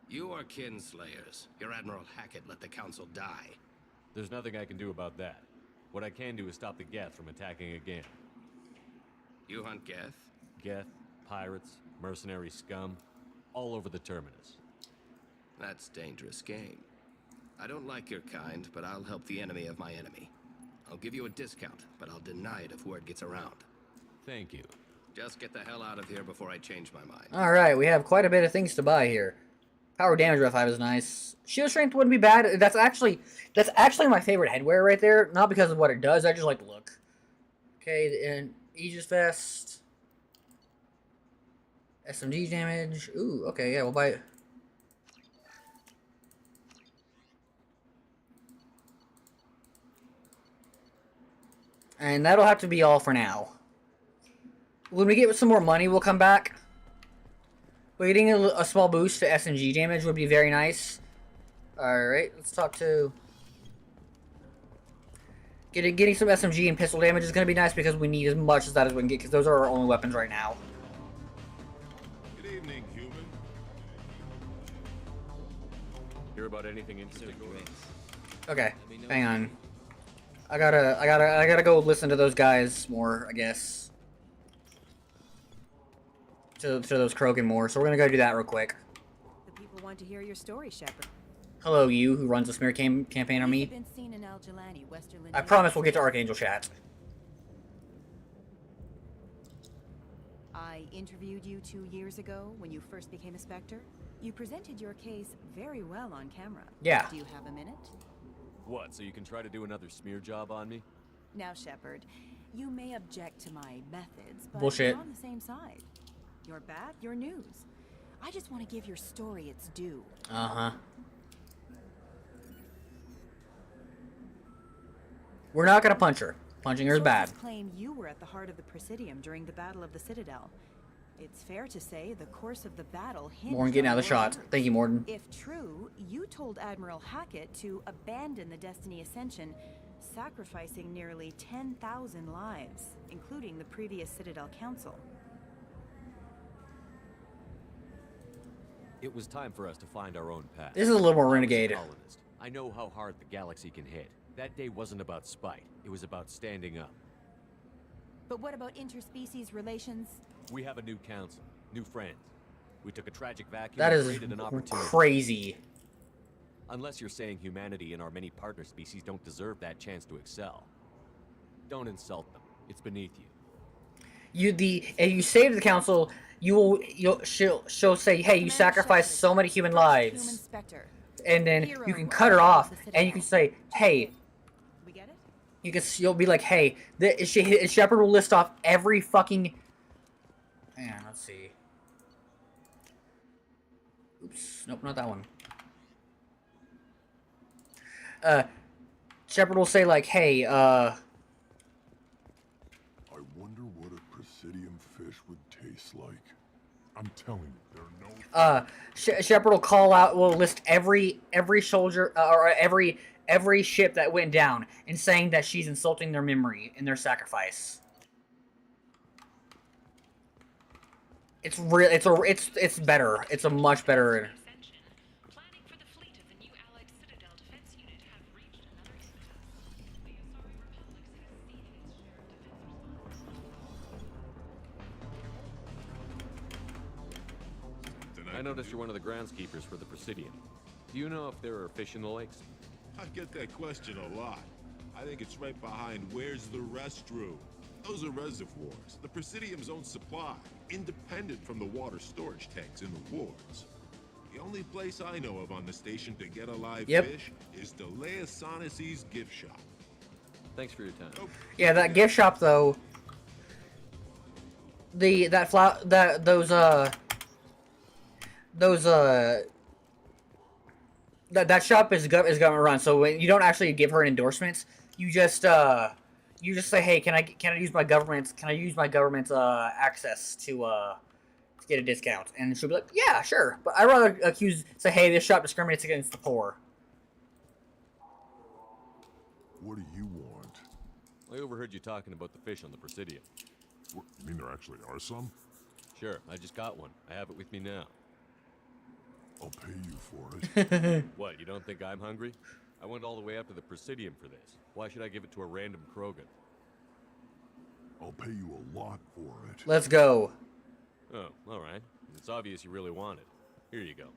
You are kinslayers. Your Admiral Hackett let the Council die. There's nothing I can do about that. What I can do is stop the Geth from attacking again. You hunt Geth? Geth? pirates, mercenary scum, all over the terminus. That's dangerous game. I don't like your kind, but I'll help the enemy of my enemy. I'll give you a discount, but I'll deny it if word gets around. Thank you. Just get the hell out of here before I change my mind. Alright, we have quite a bit of things to buy here. Power damage by 5 is nice. Shield strength wouldn't be bad. That's actually my favorite headwear right there. Not because of what it does, I just like the look. Okay, and Aegis Vest. SMG damage. Ooh, okay, yeah, we'll buy it. And that'll have to be all for now. When we get some more money, we'll come back. But getting a small boost to SMG damage would be very nice. Alright, let's talk to... Getting some SMG and pistol damage is going to be nice because we need as much as that as we can get, because those are our only weapons right now. Good evening, human. Hear about anything interesting? Okay, hang on. I gotta go listen to those guys more, I guess. To those Krogan more, so we're gonna go do that real quick. The people want to hear your story, Shepard. Hello, you who runs the smear campaign on me. Been seen in Al-Jalani, Western I promise we'll get to Archangel chat. I interviewed you 2 years ago when you first became a Spectre. You presented your case very well on camera. Yeah. Do you have a minute? What, so you can try to do another smear job on me? Now, Shepard, you may object to my methods, but Bullshit. we're on the same side. You're bad, you're news. I just want to give your story its due. Uh-huh. We're not gonna punch her. Punching her is bad. Sources claim you were at the heart of the Presidium during the Battle of the Citadel. It's fair to say the course of the battle hinged Morton getting out on of the your shot. words. Thank you, Morton. If true, you told Admiral Hackett to abandon the Destiny Ascension, sacrificing nearly 10,000 lives, including the previous Citadel Council. It was time for us to find our own path. This is a little more I was a renegade. colonist. I know how hard the galaxy can hit. That day wasn't about spite. It was about standing up. But what about interspecies relations? We have a new council, new friends. We took a tragic vacuum That and is created an opportunity. crazy. Unless you're saying humanity and our many partner species don't deserve that chance to excel. Don't insult them. It's beneath you. If you save the council, she'll say, hey, you sacrificed so many human lives. Human Spectre. And then Hero you can of cut her off, the and you can say, hey. We get it? You'll be like, hey, Shepard will list off every fucking... Hang on, let's see. Oops, nope, not that one. Shepard will say like, hey, I wonder what a Presidium fish would taste like. I'm telling you, there are no... Shepard will list every soldier, or every ship that went down, and saying that she's insulting their memory and their sacrifice. It's real. It's better. It's a much better. I noticed you're one of the groundskeepers for the Presidium. Do you know if there are fish in the lakes? I get that question a lot. I think it's right behind where's the restroom. Those are reservoirs, the Presidium's own supply, independent from the water storage tanks in the wards. The only place I know of on the station to get a live fish is Delea Sonesi's gift shop. Thanks for your time. Oh, Yeah, that gift shop though. That shop is government run. So when you don't actually give her endorsements, you just say, hey, can I use my government's access to get a discount? And she'll be like, yeah, sure. But I'd rather say, hey, this shop discriminates against the poor. What do you want? I overheard you talking about the fish on the Presidium. What, you mean there actually are some? Sure, I just got one. I have it with me now. I'll pay you for it. What, you don't think I'm hungry? I went all the way up to the Presidium for this. Why should I give it to a random Krogan? I'll pay you a lot for it. Let's go. Oh, all right. It's obvious you really want it. Here you go.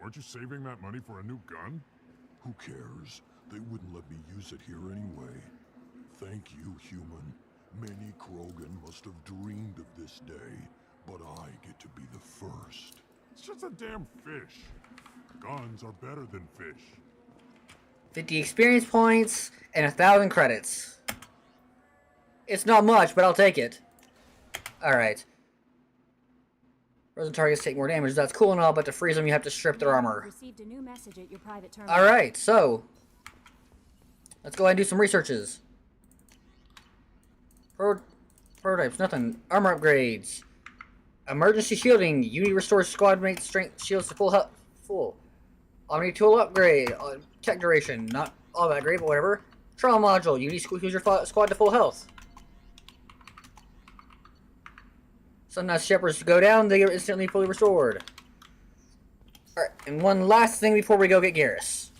Weren't you saving that money for a new gun? Who cares? They wouldn't let me use it here anyway. Thank you, human. Many Krogan must have dreamed of this day, but I get to be the first. It's just a damn fish. Guns are better than fish. 50 experience points and 1,000 credits. It's not much, but I'll take it. Alright. Frozen targets take more damage. That's cool and all, but to freeze them, you have to strip their armor. Received a new message at your private terminal. Alright, so let's go ahead and do some researches. Prototypes, nothing. Armor upgrades. Emergency shielding. Unity restores squad mate strength shields to full health. Full. Omni tool upgrade. Tech duration. Not all that great, but whatever. Trial module. Unity squeeze your squad to full health. Sometimes shepherds go down, they get instantly fully restored. Alright, and one last thing before we go get Garrus.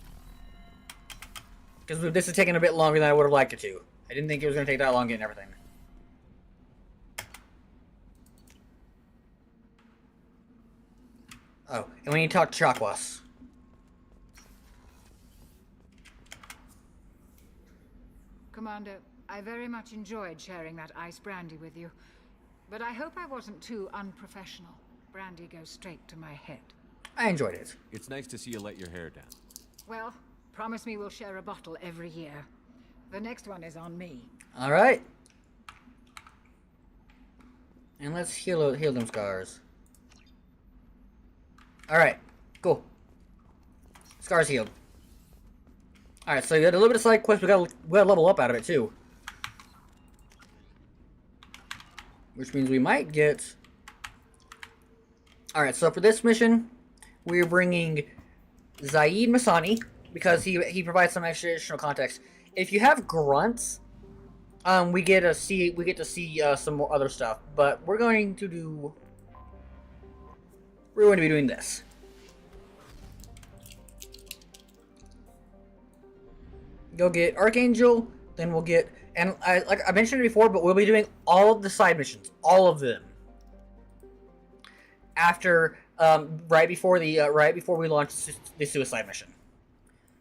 Because this is taking a bit longer than I would have liked it to. I didn't think it was going to take that long getting everything. Oh, and we need to talk to Chakwas. Commander, I very much enjoyed sharing that ice brandy with you. But I hope I wasn't too unprofessional. Brandy goes straight to my head. I enjoyed it. It's nice to see you let your hair down. Well, promise me we'll share a bottle every year. The next one is on me. Alright. And let's heal them scars. Alright, cool. Scars healed. Alright, so you had a little bit of side quest, we gotta level up out of it too. Which means we might get... Alright, so for this mission, we're bringing Zaid Masani, because he provides some additional context. If you have grunts, we get to see some more other stuff, but we're going to be doing this. Go get Archangel, then we'll get, and like I mentioned it before, but we'll be doing all of the side missions, all of them, after right before we launch the suicide mission.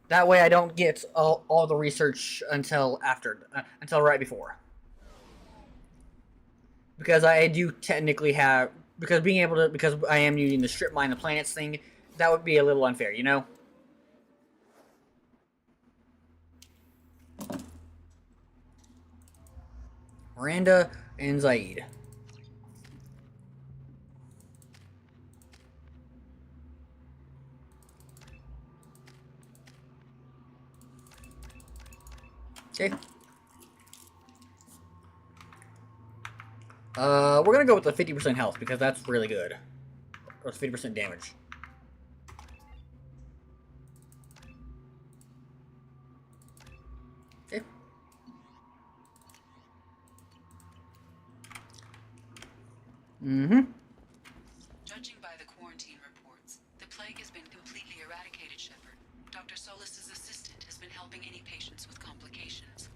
That way, I don't get all the research until right before, because I do technically have, because I am using the strip mine the planets thing, that would be a little unfair, you know. Miranda and Zaid. Okay. We're gonna go with the 50% health because that's really good. Or 50% damage. Okay. Judging by the quarantine reports, the plague has been completely eradicated, Shepard. Dr. Solis's assistant has been helping any patients with complications.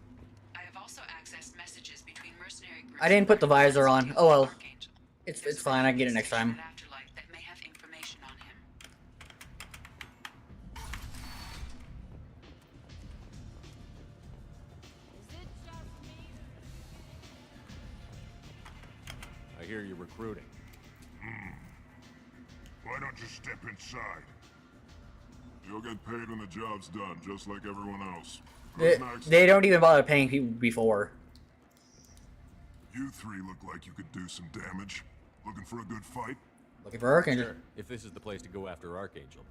I have also accessed messages between mercenary groups. I didn't put the visor on. Oh well. It's fine, I can get it next time. That may have information on him. I hear you're recruiting. Why don't you step inside? You'll get paid when the job's done, just like everyone else. They don't even bother paying people before. You three look like you could do some damage. Looking for a good fight? Looking for Archangel. Sure, if this is the place to go after Archangel.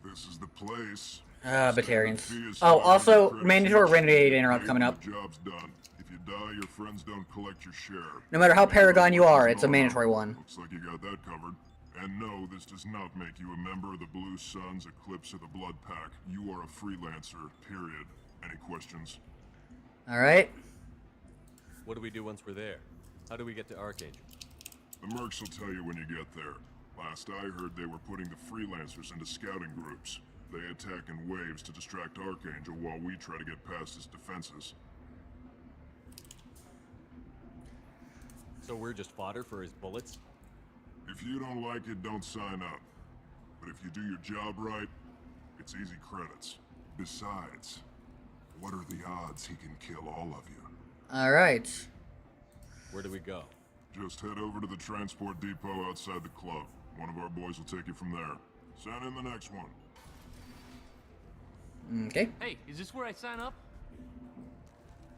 This is the place. Batarians. Oh, also, mandatory renegade interrupt coming up. Job's done. If you die, your friends don't collect your share. No matter how Paragon you are, it's a mandatory one. Looks like you got that covered. And no, this does not make you a member of the Blue Suns, Eclipse, or the Blood Pack. You are a freelancer, period. Any questions? Alright. What do we do once we're there? How do we get to Archangel? The mercs will tell you when you get there. Last I heard, they were putting the freelancers into scouting groups. They attack in waves to distract Archangel while we try to get past his defenses. So we're just fodder for his bullets? If you don't like it, don't sign up. But if you do your job right, it's easy credits. Besides, what are the odds he can kill all of you? Alright. Where do we go? Just head over to the transport depot outside the club. One of our boys will take you from there. Send in the next one. Okay. Hey, is this where I sign up?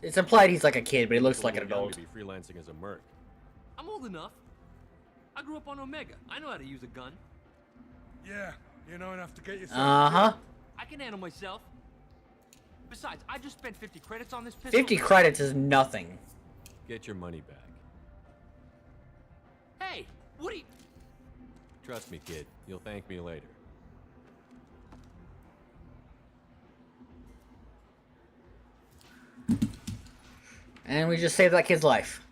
It's implied he's like a kid, but he looks like an adult. To be freelancing as a merc. I'm old enough. I grew up on Omega. I know how to use a gun. Yeah, you know enough to get yourself. Uh-huh. I can handle myself. Besides, I just spent 50 credits on this pistol. 50 credits is nothing. Get your money back. Hey, what are you... Trust me, kid. You'll thank me later. And we just saved that kid's life.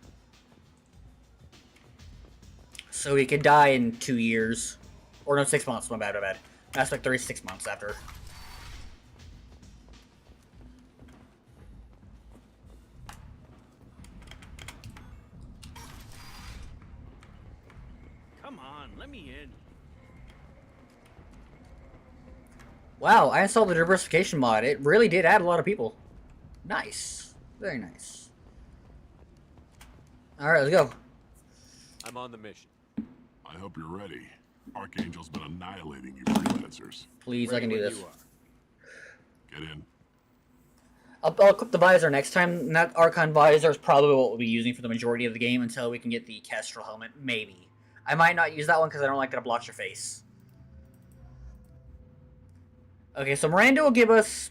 So he could die in 2 years. Or no, 6 months. My bad, my bad. That's like 36 months after. Come on, let me in. Wow, I installed the diversification mod. It really did add a lot of people. Nice. Very nice. Alright, let's go. I'm on the mission. I hope you're ready. Archangel's been annihilating you freelancers. Please, I can do this. Get in. I'll equip the visor next time. And that Archon visor is probably what we'll be using for the majority of the game until we can get the Kestrel helmet. Maybe. I might not use that one because I don't like that it blocks your face. Okay, so Miranda will give us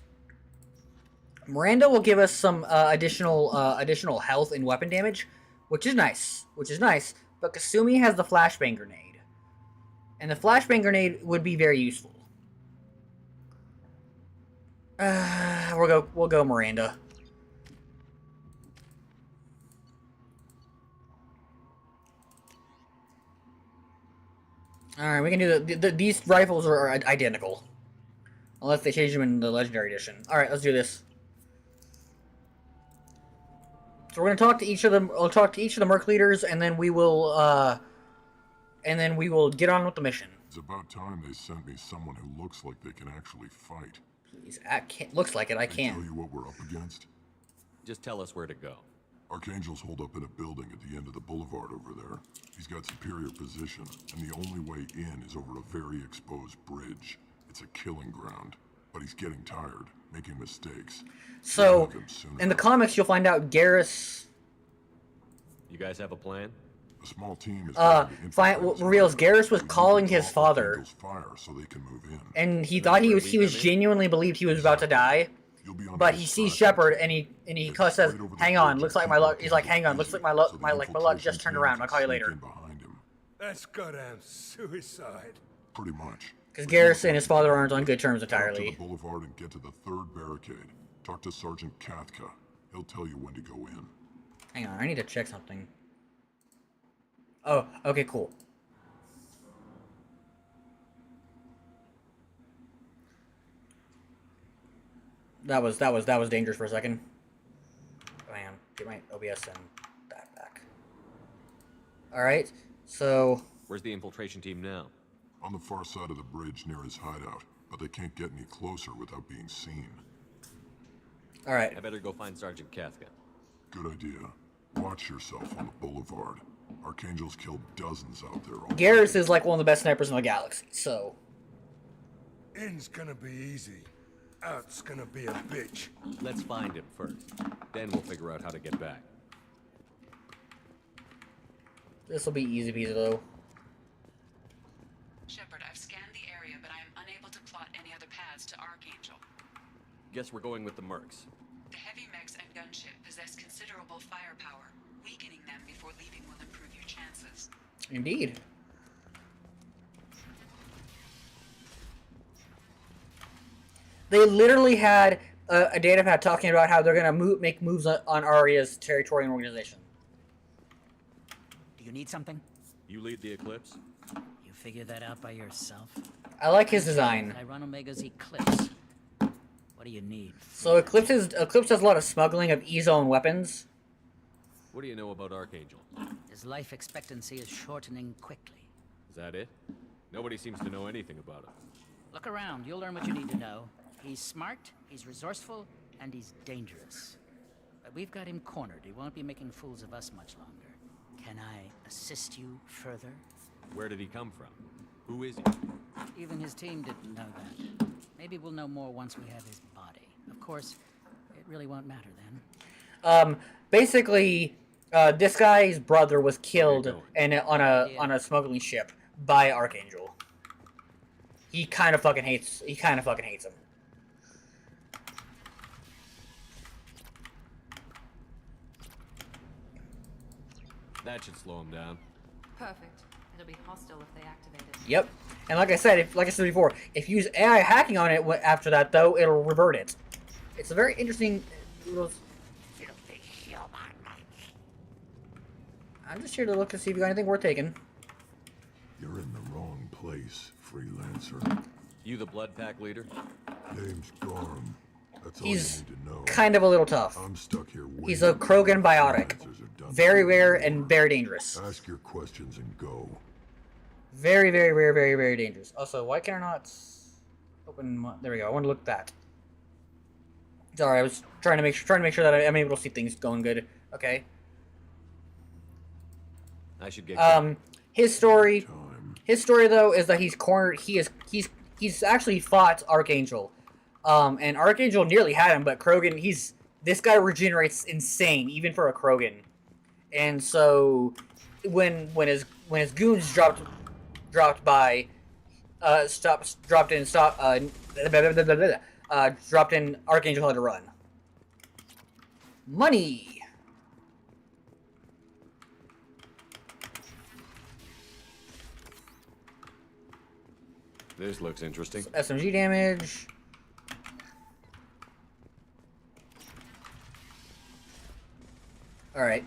some additional health and weapon damage, which is nice. But Kasumi has the flashbang grenade, and the flashbang grenade would be very useful. We'll go Miranda. All right, we can do these rifles are identical. Unless they change them in the Legendary Edition. Alright, let's do this. So we're gonna talk to each of them. I'll talk to each of the merc leaders, and then we will get on with the mission. It's about time they sent me someone who looks like they can actually fight. Please, looks like it. I can't. Tell you what we're up against. Just tell us where to go. Archangel's holed up in a building at the end of the boulevard over there. He's got superior position, and the only way in is over a very exposed bridge. It's a killing ground, but he's getting tired, making mistakes. So, in the comics, you'll find out Garrus... You guys have a plan? A small team is reveals Garrus was calling his father, fire so they can move in. and he thought he was genuinely believed he was about to die, but he sees Shepard and he says, "Hang on, looks like my luck." He's like, "Hang on, looks like my luck just turned around. I'll call you later." That's goddamn suicide. Pretty much. Because Garrus and his father aren't on good terms entirely. Get to the boulevard and get to the third barricade. Talk to Sergeant Kathka. He'll tell you when to go in. Hang on, I need to check something. Oh, okay, cool. That was dangerous for a second. Man, get my OBS and that back. All right, so. Where's the infiltration team now? On the far side of the bridge near his hideout, but they can't get any closer without being seen. All right. I better go find Sergeant Kathka. Good idea. Watch yourself on the boulevard. Archangel's killed dozens out there. Garrus is like one of the best snipers in the galaxy, so. In's gonna be easy. Out's gonna be a bitch. Let's find him first. Then we'll figure out how to get back. This will be easy peasy though. Shepard, I've scanned the area, but I am unable to plot any other paths to Archangel. Guess we're going with the mercs. The heavy mechs and gunship possess considerable firepower. Weakening them before leaving will improve your chances. Indeed. They literally had a data pad talking about how they're going to make moves on Aria's territory and organization. Do you need something? You lead the Eclipse? You figure that out by yourself? I like his design. I run Omega's Eclipse. What do you need? So Eclipse does a lot of smuggling of E-Zone weapons. What do you know about Archangel? His life expectancy is shortening quickly. Is that it? Nobody seems to know anything about him. Look around, you'll learn what you need to know. He's smart, he's resourceful, and he's dangerous. But we've got him cornered. He won't be making fools of us much longer. Can I assist you further? Where did he come from? Who is he? Even his team didn't know that. Maybe we'll know more once we have his body. Of course, it really won't matter then. Basically, this guy's brother was killed on a smuggling ship by Archangel. He kind of fucking hates him. That should slow him down. Perfect. It'll be hostile if they activate it. Yep. And like I said before, if you use AI hacking on it after that, though, it'll revert it. It's a very interesting little... I'm just here to look to see if you got anything worth taking. You're in the wrong place, freelancer. You the blood pack leader? Name's Gorm. That's all He's you need to know. kind of a little tough. I'm stuck here waiting. He's a Krogan biotic. Very rare and very dangerous. Ask your questions and go. Very, very rare, very, very dangerous. Also, why can I not open my... There we go. I want to look at that. Sorry, I was trying to make sure that I'm able to see things going good. Okay. I should get his story though is that he's cornered. He's actually fought Archangel, and Archangel nearly had him, but Krogan. This guy regenerates insane even for a Krogan, and so when his goons dropped in, Archangel had to run. Money. This looks interesting. SMG damage. Alright.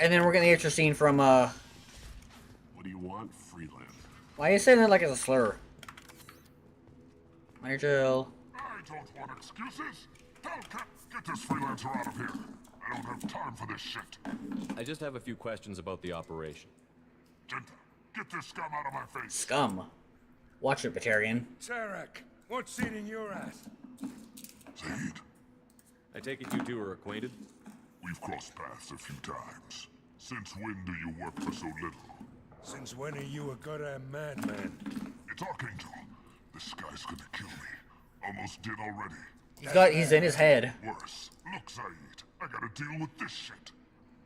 And then we're getting the extra scene from, What do you want, freelance? Why are you saying that like it's a slur? Archangel. I don't want excuses. Get this freelancer out of here. I don't have time for this shit. I just have a few questions about the operation. Genta, get this scum out of my face. Scum. Watch it, Batarian. Tarek, what's eating your ass? Zaid, I take it you two are acquainted? we've crossed paths a few times. Since when do you work for so little? Since when are you a goddamn madman? It's Archangel. This guy's gonna kill me. Almost did already. He's in his head. Worse. Look, Zaid, I gotta deal with this shit.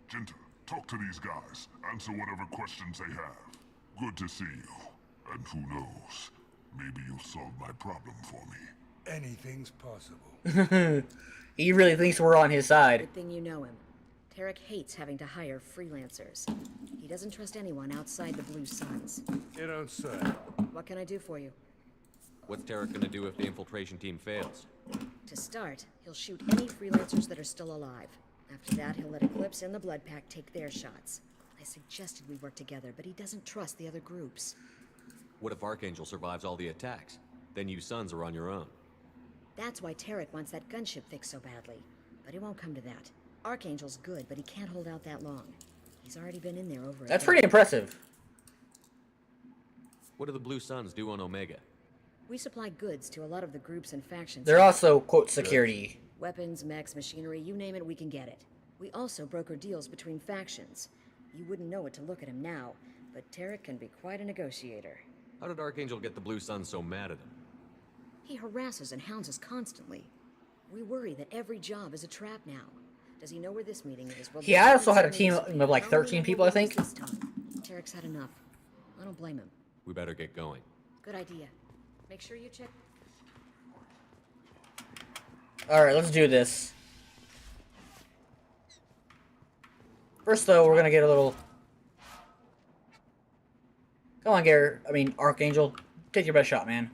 Genta, talk to these guys. Answer whatever questions they have. Good to see you. And who knows, maybe you'll solve my problem for me. Anything's possible. He really thinks we're on his side. Good thing you know him. Tarek hates having to hire freelancers. He doesn't trust anyone outside the Blue Suns. You don't say. What can I do for you? What's Tarek gonna do if the infiltration team fails? To start, he'll shoot any freelancers that are still alive. After that, he'll let Eclipse and the Blood Pack take their shots. I suggested we work together, but he doesn't trust the other groups. What if Archangel survives all the attacks? Then you sons are on your own. That's why Tarek wants that gunship fixed so badly. But it won't come to that. Archangel's good, but he can't hold out that long. He's already been in there over a That's decade. pretty impressive. What do the Blue Suns do on Omega? We supply goods to a lot of the groups and factions. They're also, quote, security. Weapons, mechs, machinery, you name it, we can get it. We also broker deals between factions. You wouldn't know it to look at him now, but Tarek can be quite a negotiator. How did Archangel get the Blue Suns so mad at him? He harasses and hounds us constantly. We worry that every job is a trap now. Does he know where this meeting is? Well, He also had a team of like 13 people, I think. Tarek's had enough. I don't blame him. We better get going. Good idea. Make sure you check. Alright, let's do this. First, though, we're gonna get a little... Come on, Archangel. Take your best shot, man.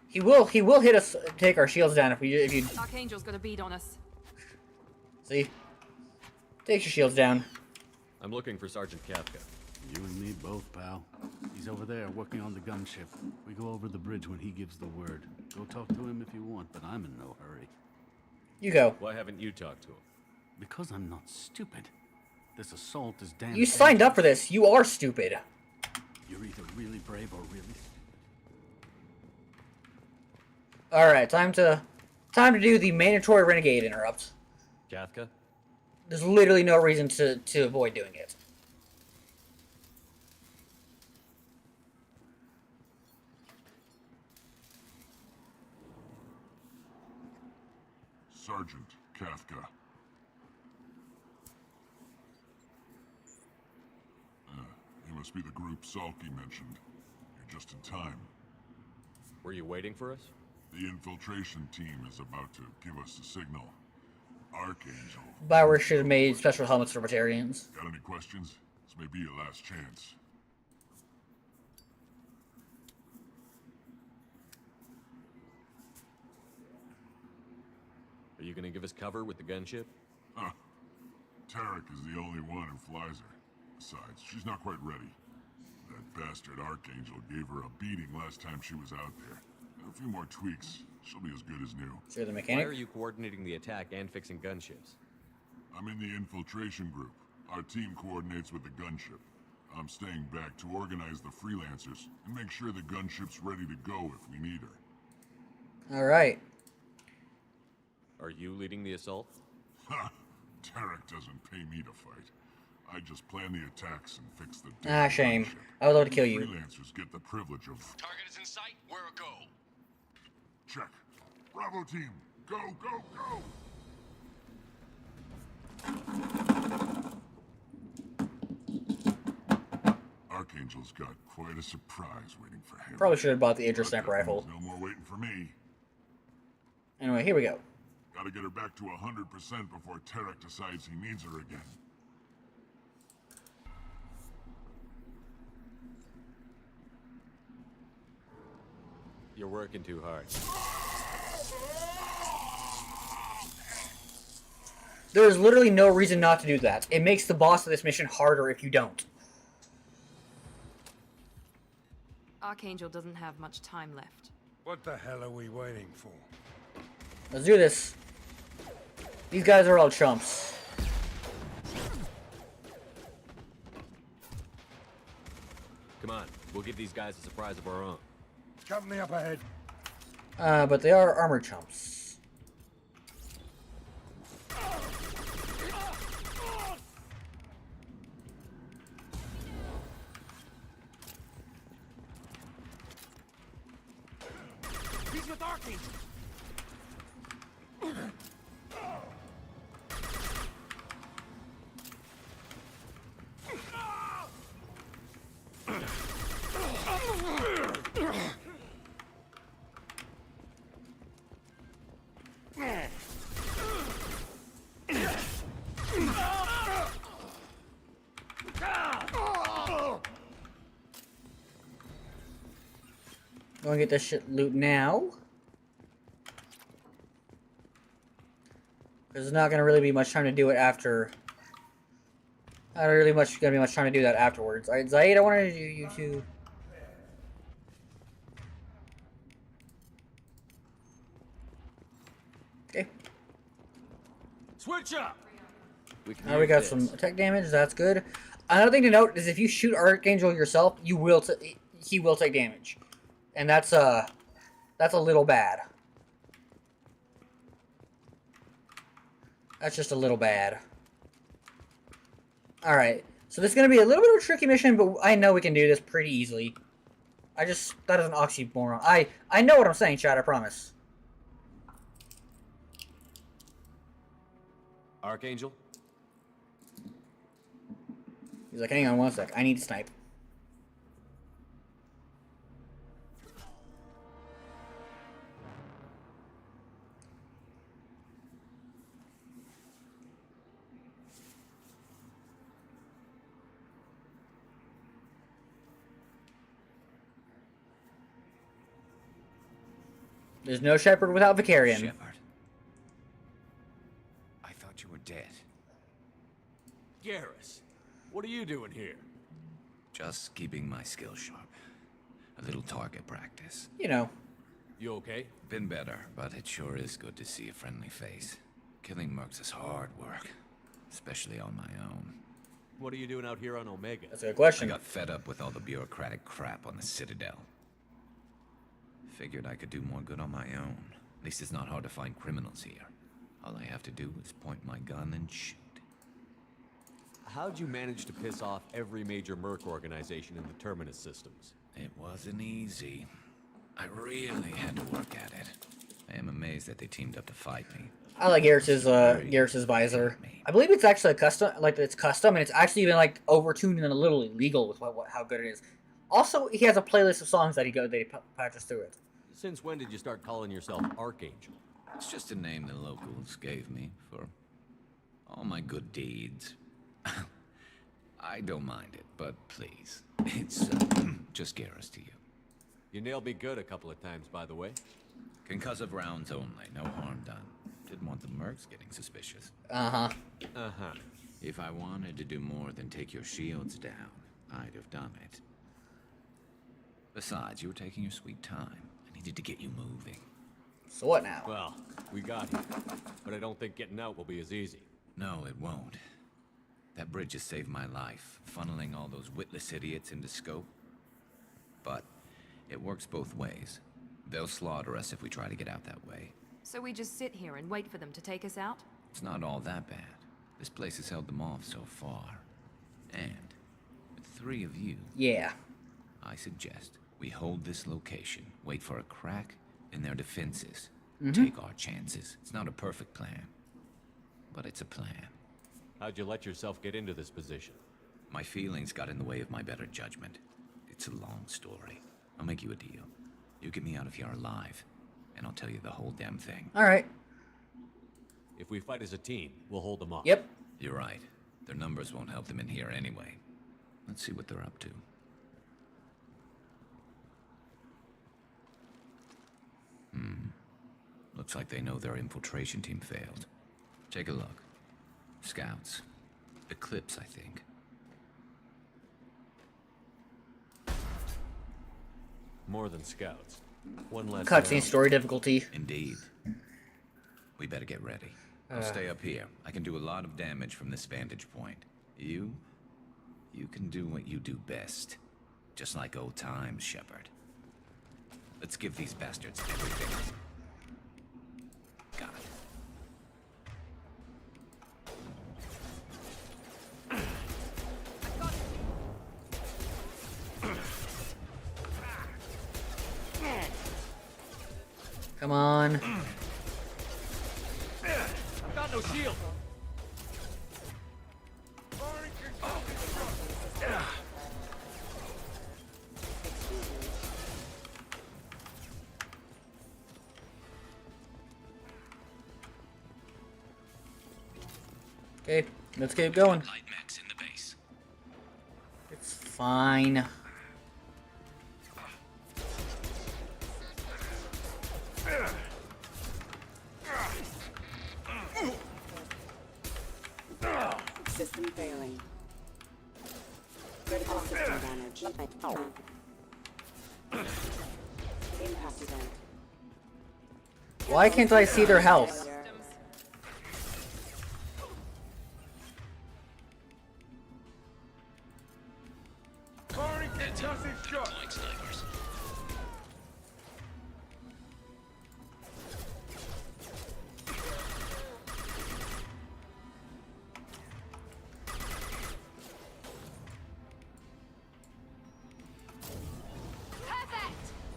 He will hit us, take our shields down if you... Archangel's got a bead on us. See? Take your shields down. I'm looking for Sergeant Kafka. You and me both, pal. He's over there working on the gunship. We go over the bridge when he gives the word. Go talk to him if you want, but I'm in no hurry. You go. Why haven't you talked to him? Because I'm not stupid. This assault is damn You signed up for this. You are stupid. You're either really brave or really... Alright, time to do the mandatory renegade interrupt. Kafka? There's literally no reason to avoid doing it. Sergeant Kafka. You must be the group Salky mentioned. You're just in time. Were you waiting for us? The infiltration team is about to give us the signal. Archangel. Bioware should have made special helmets for vegetarians. Got any questions? This may be your last chance. Are you gonna give us cover with the gunship? Huh. Tarek is the only one who flies her. Besides, she's not quite ready. That bastard Archangel gave her a beating last time she was out there. A few more tweaks, she'll be as good as new. So you're the mechanic? Why are you coordinating the attack and fixing gunships? I'm in the infiltration group. Our team coordinates with the gunship. I'm staying back to organize the freelancers and make sure the gunship's ready to go if we need her. Alright. Are you leading the assault? Ha! Tarek doesn't pay me to fight. I just plan the attacks and fix the Ah, shame. I would love to kill you. Freelancers get the privilege of... Target is in sight. Where a go? Check. Bravo team, go, go, go! Archangel's got quite a surprise waiting for him. Probably should have bought the Idris sniper rifle. No more waiting for me. Anyway, here we go. Gotta get her back to 100% before Tarek decides he needs her again. You're working too hard. There is literally no reason not to do that. It makes the boss of this mission harder if you don't. Archangel doesn't have much time left. What the hell are we waiting for? Let's do this. These guys are all chumps. Come on, we'll give these guys a surprise of our own. Company up ahead. But they are armored chumps. He's with Archangel. Gonna get this shit loot now. There's not gonna really be much time to do it after. Not really gonna be much time to do that afterwards. Alright, Zaid, I wanted you to. Okay. Switch up. Now we got some attack damage. That's good. Another thing to note is if you shoot Archangel yourself, he will take damage, and that's a little bad. That's just a little bad. Alright, so this is going to be a little bit of a tricky mission, but I know we can do this pretty easily. That is an oxymoron. I know what I'm saying, Chad, I promise. Archangel? He's like, hang on one sec, I need to snipe. There's no Shepard without Vicarian. Shepard. I thought you were dead. Garrus, what are you doing here? Just keeping my skills sharp. A little target practice. You know. You okay? Been better, but it sure is good to see a friendly face. Killing mercs is hard work, especially on my own. What are you doing out here on Omega? That's a good question. I got fed up with all the bureaucratic crap on the Citadel. Figured I could do more good on my own. At least it's not hard to find criminals here. All I have to do is point my gun and shoot. How'd you manage to piss off every major merc organization in the Terminus systems? It wasn't easy. I really had to work at it. I am amazed that they teamed up to fight me. I like Garrus's visor. I believe it's actually a custom, like it's custom, and it's actually even like overtuned and a little illegal with how good it is. Also, he has a playlist of songs that he patches through it. Since when did you start calling yourself Archangel? It's just a name the locals gave me for all my good deeds. I don't mind it, but please, it's just Garrus to you. You nailed me good a couple of times, by the way. Concussive rounds only, no harm done. Didn't want the mercs getting suspicious. Uh-huh. Uh-huh. If I wanted to do more than take your shields down, I'd have done it. Besides, you were taking your sweet time. I needed to get you moving. So what now? Well, we got here, but I don't think getting out will be as easy. No, it won't. That bridge has saved my life, funneling all those witless idiots into scope. But it works both ways. They'll slaughter us if we try to get out that way. So we just sit here and wait for them to take us out? It's not all that bad. This place has held them off so far. And with 3 of you... Yeah. I suggest we hold this location, wait for a crack in their defenses, Mm-hmm. take our chances. It's not a perfect plan, but it's a plan. How'd you let yourself get into this position? My feelings got in the way of my better judgment. It's a long story. I'll make you a deal. You get me out of here alive, and I'll tell you the whole damn thing. All right. If we fight as a team, we'll hold them off. Yep. You're right. Their numbers won't help them in here anyway. Let's see what they're up to. Looks like they know their infiltration team failed. Take a look. Scouts. Eclipse, I think. More than scouts. One less. Cutscene story difficulty. Indeed. We better get ready. I'll stay up here. I can do a lot of damage from this vantage point. You can do what you do best. Just like old times, Shepard. Let's give these bastards everything. Got it. Come on. I've got no shield. Okay, let's keep going. Light mechs in the base. It's fine. System failing. Critical system damage. Impact event. Why can't I see their health?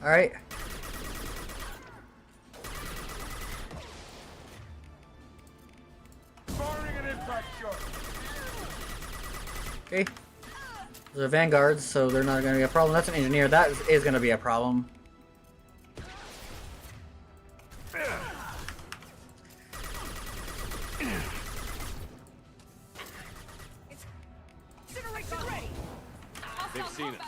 All right. Okay. Those are vanguards, so they're not going to be a problem. That's an engineer. That is going to be a problem. They've seen it.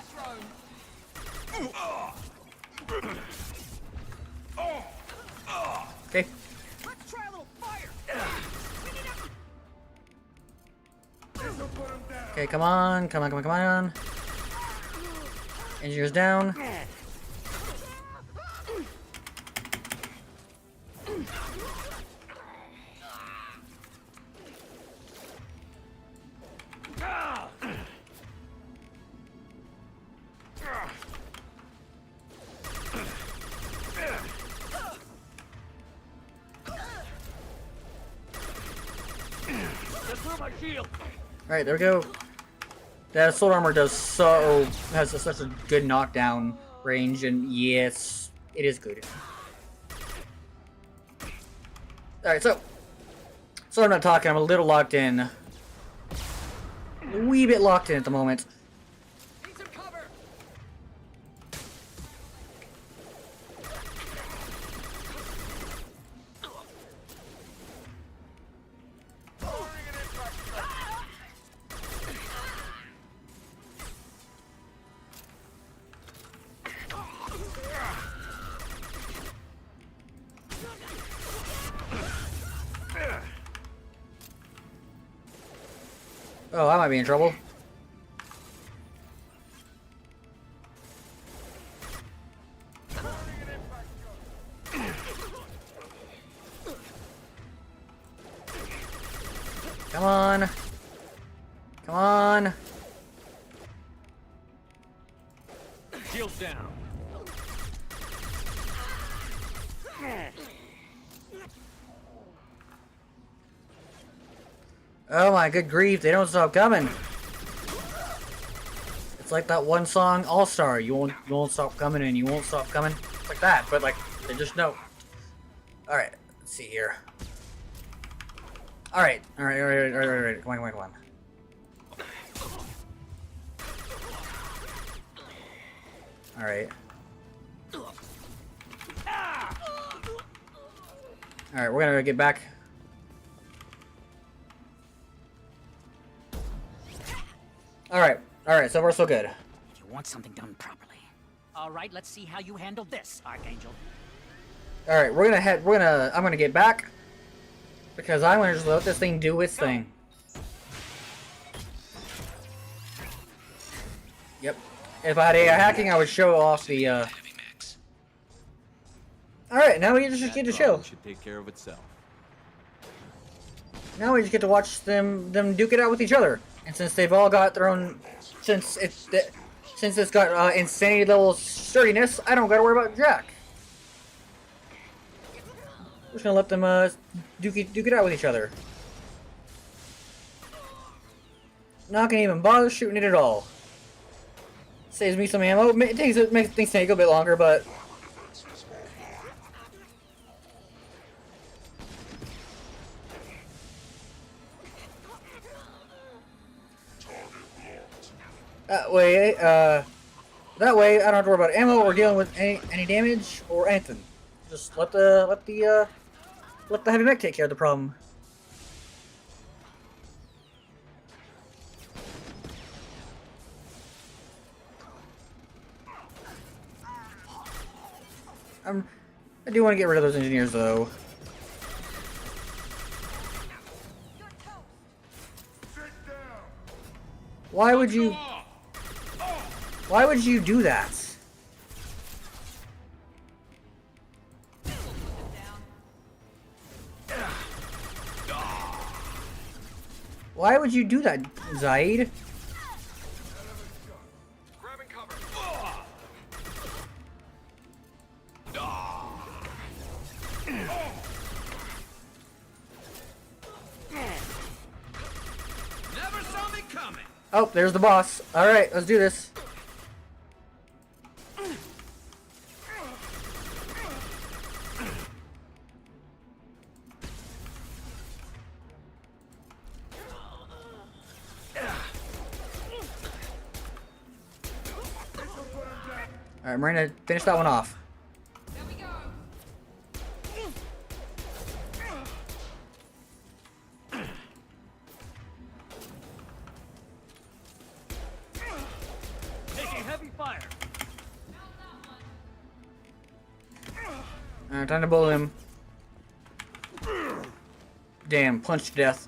Okay. Let's try a little fire. Okay, come on, come on, come on, come on. Engineers down. Alright, there we go. That assault armor has such a good knockdown range, and yes, it is good. Alright, so I'm not talking, I'm a little locked in. A wee bit locked in at the moment. Oh, I might be in trouble. Come on. Come on. Shields down. Oh my good grief, they don't stop coming. It's like that one song, All Star. You won't stop coming and you won't stop coming. It's like that, but like they just know. Alright, let's see here. Alright. Come on. Alright. Alright, we're gonna get back. Alright, so we're so good. You want something done properly. Alright, let's see how you handle this, Archangel. Alright, I'm gonna get back. Because I'm gonna just let this thing do its thing. Yep. If I had AI hacking, I would show off the, Alright, now we just get to show. Should take care of itself. Now we just get to watch them duke it out with each other. And since they've all got their own, since it's got insanity level sturdiness, I don't gotta worry about Jack. We're just gonna let them duke it out with each other. Not gonna even bother shooting it at all. Saves me some ammo. It makes things take a bit longer, but. That way I don't have to worry about ammo or dealing with any damage or anything. Just let the heavy mech take care of the problem. I do want to get rid of those engineers though. Why would you do that? Why would you do that, Zaid? Never saw me coming. Oh, there's the boss. Alright, let's do this. Alright, Marina, finish that one off. Taking heavy fire. Alright, time to bully him. Damn, punch to death.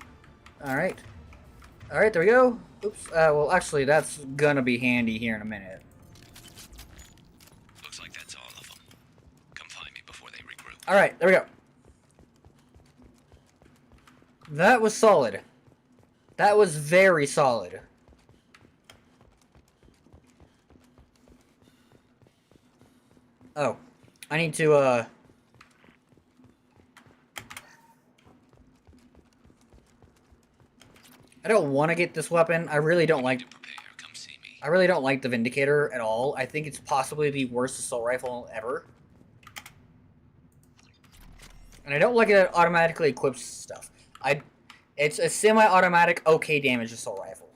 Alright. Alright, there we go. Oops. Well, actually, that's gonna be handy here in a minute. Alright, there we go. That was solid. That was very solid. Oh. I need to, I don't want to get this weapon. I really don't like the Vindicator at all. I think it's possibly the worst assault rifle ever. And I don't like it that it automatically equips stuff. It's a semi-automatic, okay damage assault rifle.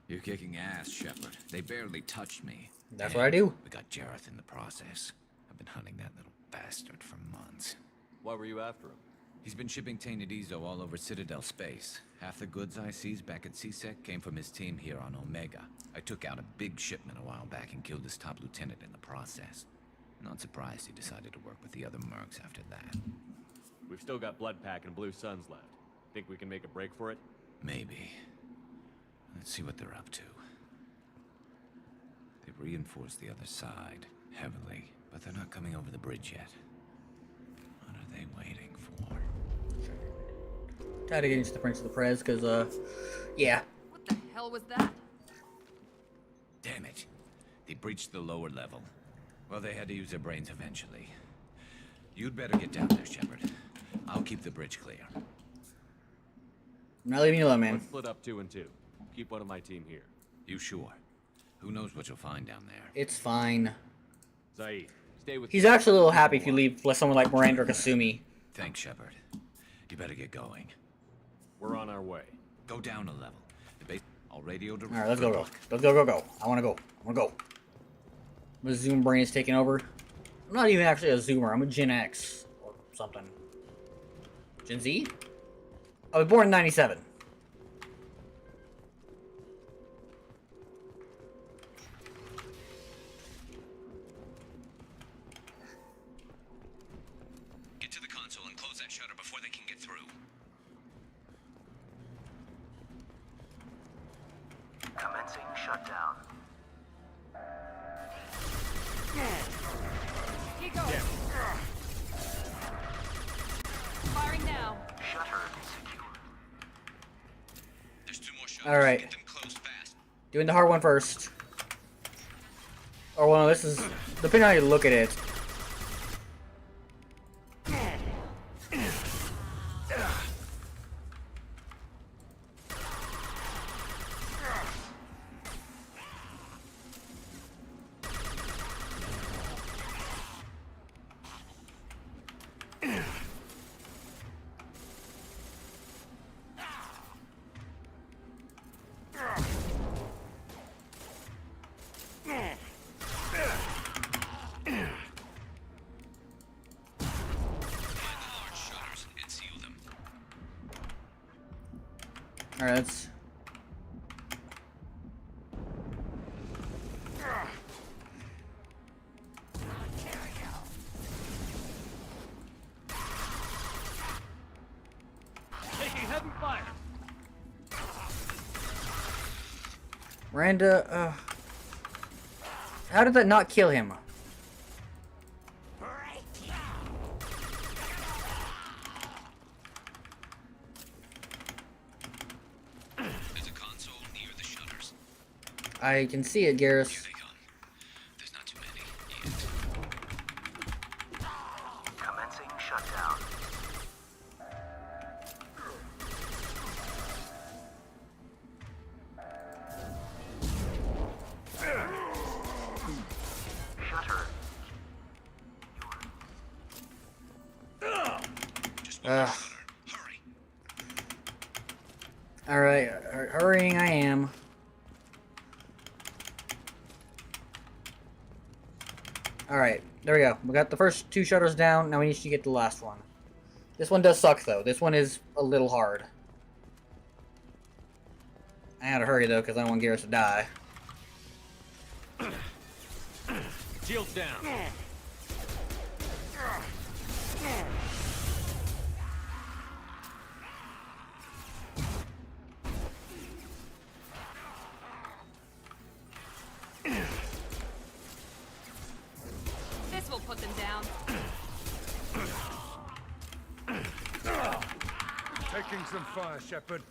You're kicking ass, Shepard. They barely touched me. That's what I do. We got Jareth in the process. I've been hunting that little bastard for months. Why were you after him? He's been shipping tainted Ezo all over Citadel space. Half the goods I seized back at CSEC came from his team here on Omega. I took out a big shipment a while back and killed his top lieutenant in the process. Not surprised he decided to work with the other mercs after that. We've still got Bloodpack and Blue Suns left. Think we can make a break for it? Maybe. Let's see what they're up to. They've reinforced the other side, heavily, but they're not coming over the bridge yet. What are they waiting for? Tied against the Prince of the Prez, because, yeah. What the hell was that? Damn it. They breached the lower level. Well, they had to use their brains eventually. You'd better get down there, Shepard. I'll keep the bridge clear. I'm not leaving you alone, man. Let's split up 2 and 2. Keep one of my team here. You sure? Who knows what you'll find down there? It's fine. Zaid, stay with He's actually a little happy if you leave someone like Miranda or Kasumi. Thanks, Shepard. You better get going. We're on our way. Go down a level. The base. I'll radio to. Alright, let's go. Let's go. I wanna go. My Zoom brain is taking over. I'm not even actually a Zoomer. I'm a Gen X or something. Gen Z? I was born in 97. Get to the console and close that shutter before they can get through. Commencing shutdown. Here goes. Yeah. Firing now. Shutter secured. There's 2 more shutters. Alright. Get them closed fast. Doing the hard one first. Or well, this is depending on how you look at it. Alright, let's... Taking heavy fire. Miranda, how did that not kill him? There's a console near the shutters. I can see it, Garrus. Here they come. There's not too many. Commencing shutdown. Shutter. Alright, hurrying I am. Alright, there we go. We got the first 2 shutters down, now we need to get the last one. This one does suck, though. This one is a little hard. I gotta hurry, though, because I don't want Garrus to die. Shields down. some fire, Shepard.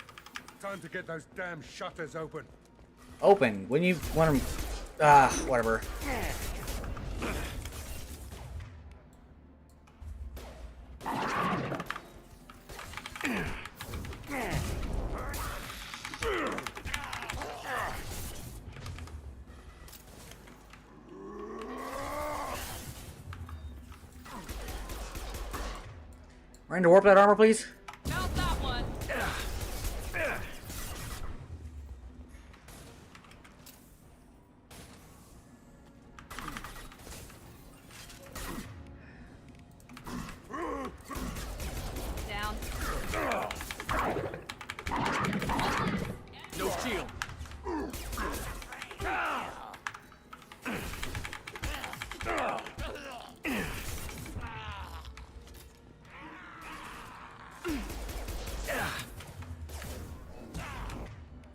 Time to get those damn shutters open. Open. When you want them... whatever. Ready to warp that armor, please? Not that one. Down. No shield.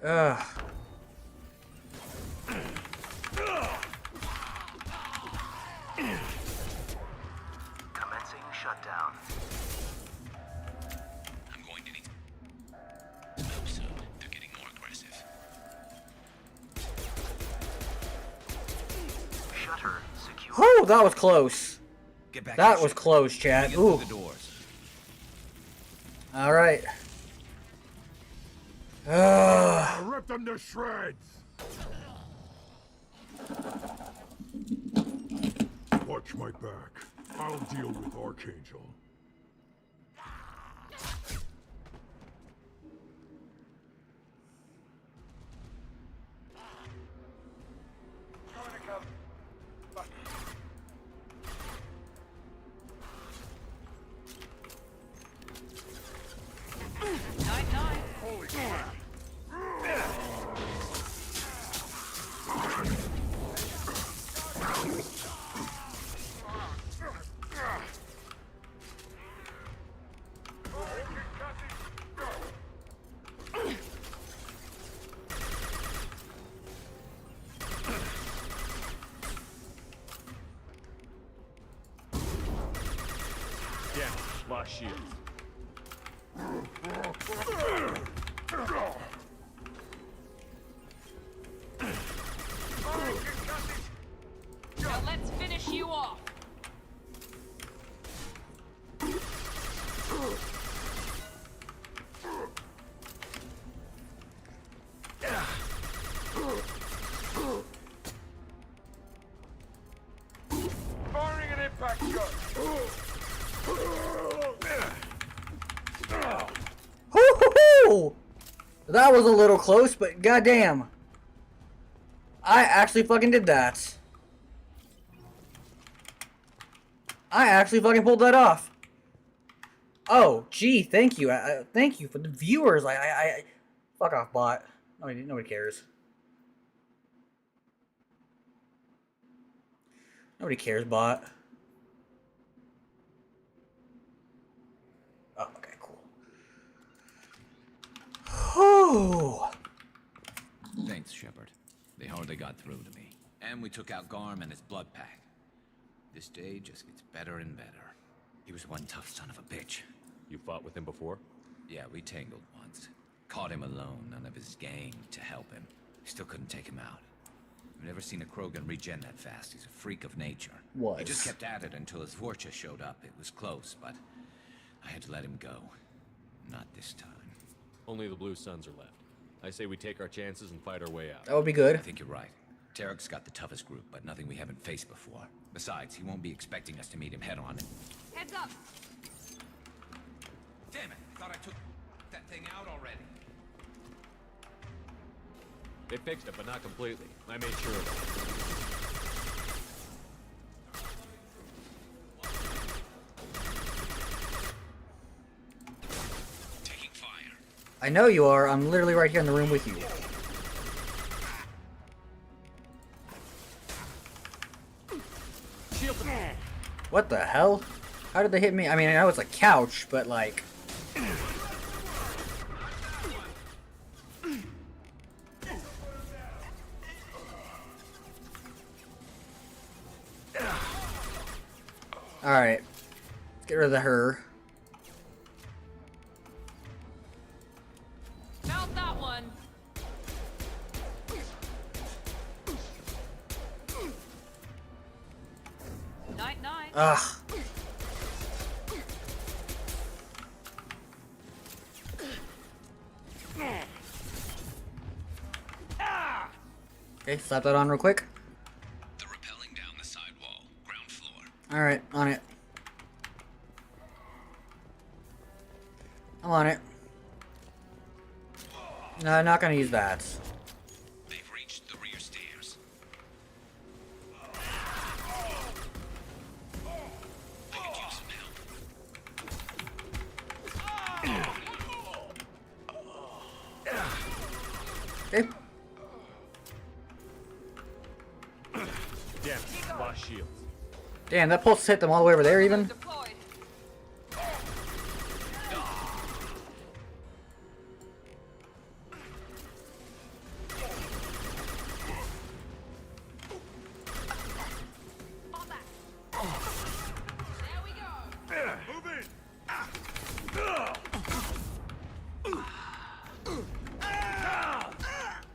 Ugh. Commencing shutdown. I'm going to need to help soon. They're getting more aggressive. Shutter secure. Oh, that was close. Get back That in, was Shepard. close, Chad. Get through Ooh. the doors. All right. Rip them to shreds! Watch my back. I'll deal with Archangel. Night. Holy crap! Yeah, lost shield. Now let's finish you off. Firing an impact shot! Hoo-hoo-hoo! That was a little close, but goddamn. I actually fucking did that. I actually fucking pulled that off. Oh, gee, thank you. Thank you for the viewers. Fuck off, bot. Nobody cares. Nobody cares, bot. Oh, okay, cool. Whew. Thanks, Shepard. They hardly got through to me. And we took out Garm and his blood pack. This day just gets better and better. He was one tough son of a bitch. You fought with him before? Yeah, we tangled once. Caught him alone, none of his gang to help him. Still couldn't take him out. I've never seen a Krogan regen that fast. He's a freak of nature. He just kept at it until his Vorcha showed up. It was close, but I had to let him go. Not this time. Only the Blue Suns are left. I say we take our chances and fight our way out. That would be good. I think you're right. Tarek's got the toughest group, but nothing we haven't faced before. Besides, he won't be expecting us to meet him head-on. Heads up. Damn it! I thought I took that thing out already. They fixed it, but not completely. I made sure of it. Taking fire. I know you are. I'm literally right here in the room with you. Shield. What the hell? How did they hit me? I mean, I know it's a couch, but like... Alright. Let's get rid of the her. Ugh. Okay, slap that on real quick. The rappelling down the side wall, ground floor. Alright, on it. I'm on it. No, I'm not gonna use that. They've reached the rear stairs. They could use some help. Okay. Damn, lost shields. Damn, that pulse hit them all the way over there even?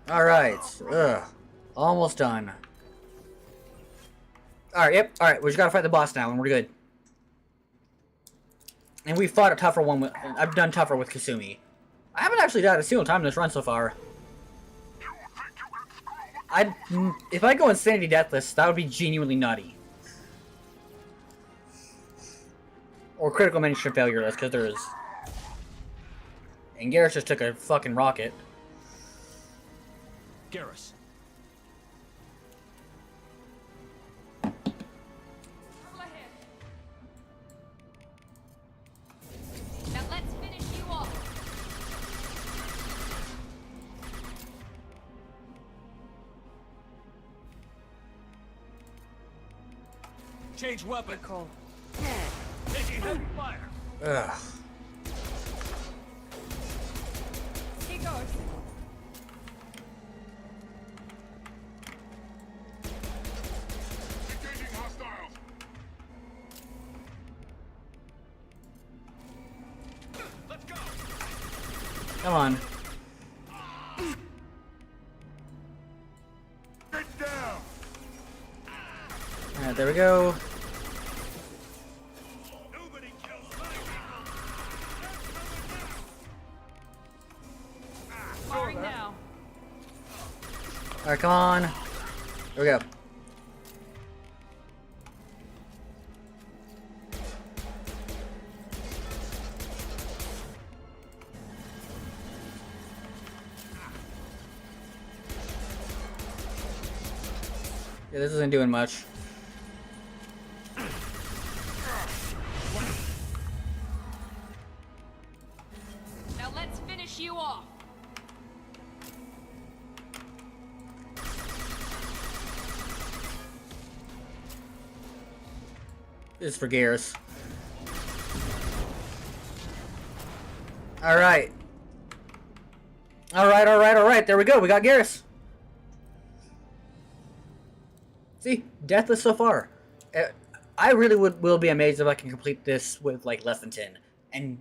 Alright. Ugh. Almost done. Alright, yep. Alright, we just gotta fight the boss now and we're good. And we fought a tougher one with... I've done tougher with Kasumi. I haven't actually died a single time in this run so far. If I go Insanity Deathless, that would be genuinely nutty. Or Critical Mission Failureless, because there is. And Garrus just took a fucking rocket. Garrus. Now let's finish you off. Change weapon. Taking heavy fire. Ugh. He goes. Engaging hostiles. Let's go. Come on. Get down. Alright, there we go. Firing now. Alright, come on. There we go. Yeah, this isn't doing much. Now let's finish you off. This is for Garrus. Alright. Alright. There we go. We got Garrus. See? Deathless so far. I really will be amazed if I can complete this with like less than 10. And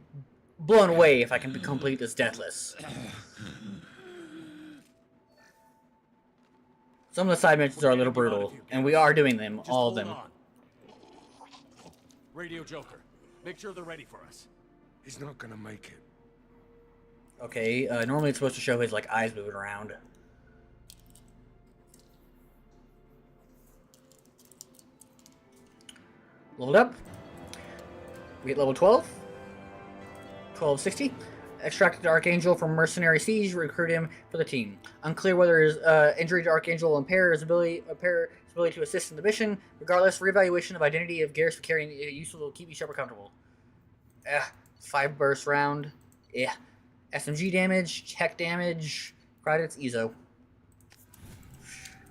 blown away if I can complete this deathless. Some of the side missions are a little brutal. And we are doing them. Just All of hold them. on. Radio Joker. Make sure they're ready for us. He's not gonna make it. Okay, normally it's supposed to show his like eyes moving around. Leveled up. We get level 12. 1260. Extracted Archangel from Mercenary Siege. Recruit him for the team. Unclear whether his injury to Archangel will impair his ability to assist in the mission. Regardless, reevaluation of identity of Garrus for carrying useful will keep each other comfortable. 5 burst round. Yeah. SMG damage, tech damage, credits, EZO.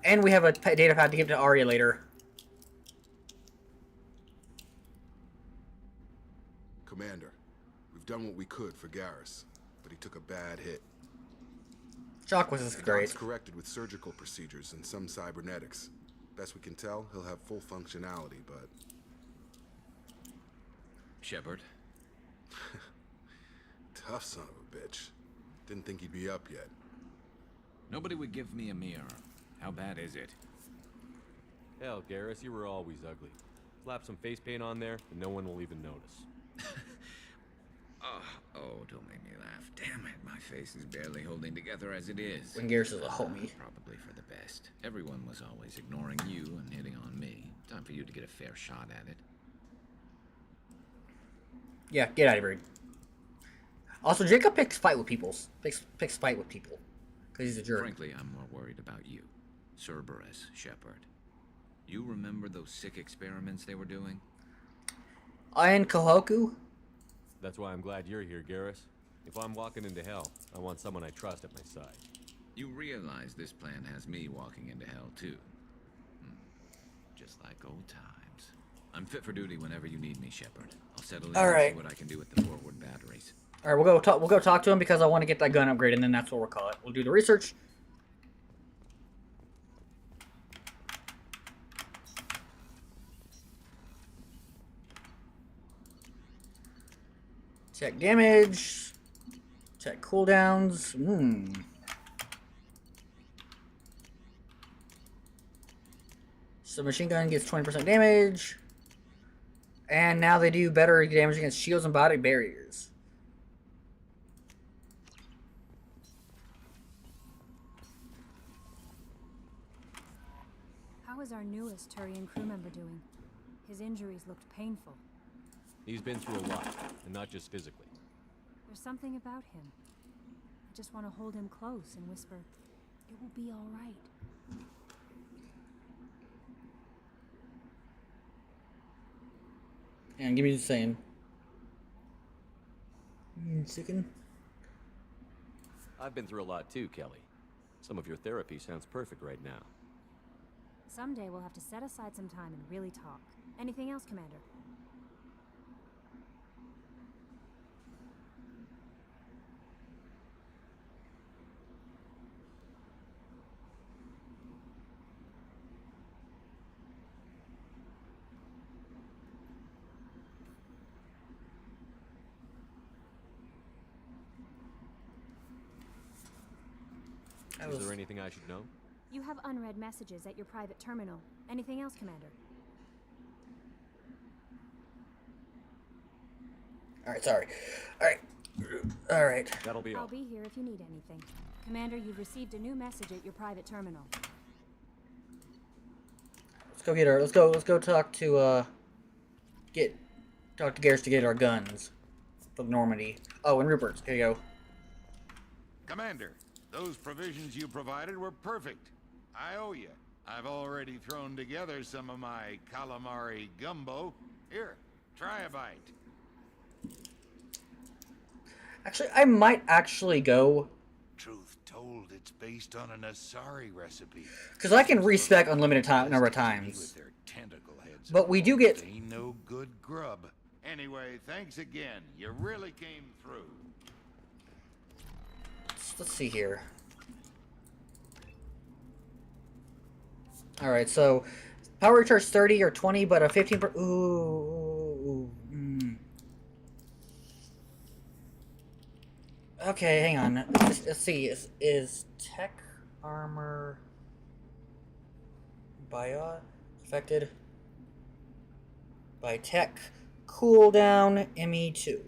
And we have a data pad to give to Arya later. Commander, we've done what we could for Garrus, but he took a bad hit. Shock was great. It's corrected with surgical procedures and some cybernetics. Best we can tell, he'll have full functionality, but... Shepard? Tough son of a bitch. Didn't think he'd be up yet. Nobody would give me a mirror. How bad is it? Hell, Garrus, you were always ugly. Slap some face paint on there, and no one will even notice. Oh, don't make me laugh. Damn it, my face is barely holding together as it is. When Garrus is a homie. Probably for the best. Everyone was always ignoring you and hitting on me. Time for you to get a fair shot at it. Yeah, get out of here. Also, Jacob picks fight with people. Picks fight with people. Because he's a jerk. Frankly, I'm more worried about you. Cerberus, Shepard. You remember those sick experiments they were doing? And Kohoku? That's why I'm glad you're here, Garrus. If I'm walking into hell, I want someone I trust at my side. You realize this plan has me walking into hell, too. Just like old times. I'm fit for duty whenever you need me, Shepard. I'll settle in and see what I can do with the forward batteries. Alright, we'll go talk to him because I want to get that gun upgrade, and then that's what we'll call it. We'll do the research. Check damage. Check cooldowns. So machine gun gets 20% damage. And now they do better damage against shields and body barriers. How is our newest Turian crew member doing? His injuries looked painful. He's been through a lot, and not just physically. There's something about him. I just want to hold him close and whisper, "It will be all right." And give me the same. Second. I've been through a lot too, Kelly. Some of your therapy sounds perfect right now. Someday we'll have to set aside some time and really talk. Anything else, Commander? Is there anything I should know? You have unread messages at your private terminal. Anything else, Commander? Alright, sorry. Alright. That'll be all. I'll be here if you need anything. Commander, you've received a new message at your private terminal. Let's go get our let's go talk to Garrus to get our guns from Normandy. Oh, and Rupert's. Here you go. Commander, those provisions you provided were perfect. I owe you. I've already thrown together some of my calamari gumbo. Here, try a bite. Actually, I might actually go. Truth told, it's based on an Asari recipe. Because I can respec unlimited number of times. But we do get. Ain't no good grub. Anyway, thanks again. You really came through. Let's see here. Alright, so power recharge 30 or 20, but a 15 per. Okay, hang on. Let's see. Is tech armor affected by tech cooldown ME2?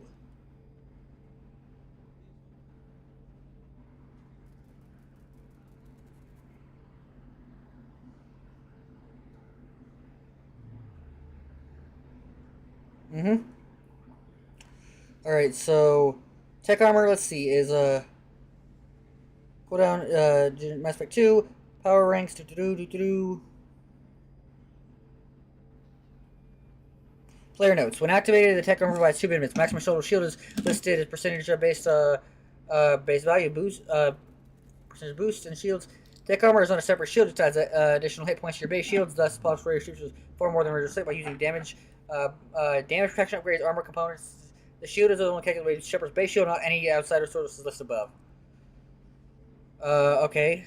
Alright, so tech armor, let's see, is cooldown Mass Effect 2, power ranks, Player notes. When activated, the tech armor provides 2 benefits. Maximum shoulder shield is listed as percentage of base value boost, percentage boost and shields. Tech armor is on a separate shield. It adds additional hit points to your base shields, thus allows for your shields far more than regular slate by using damage protection upgrades, armor components. The shield is only calculated with Shepard's base shield, not any outsider sources listed above. Okay.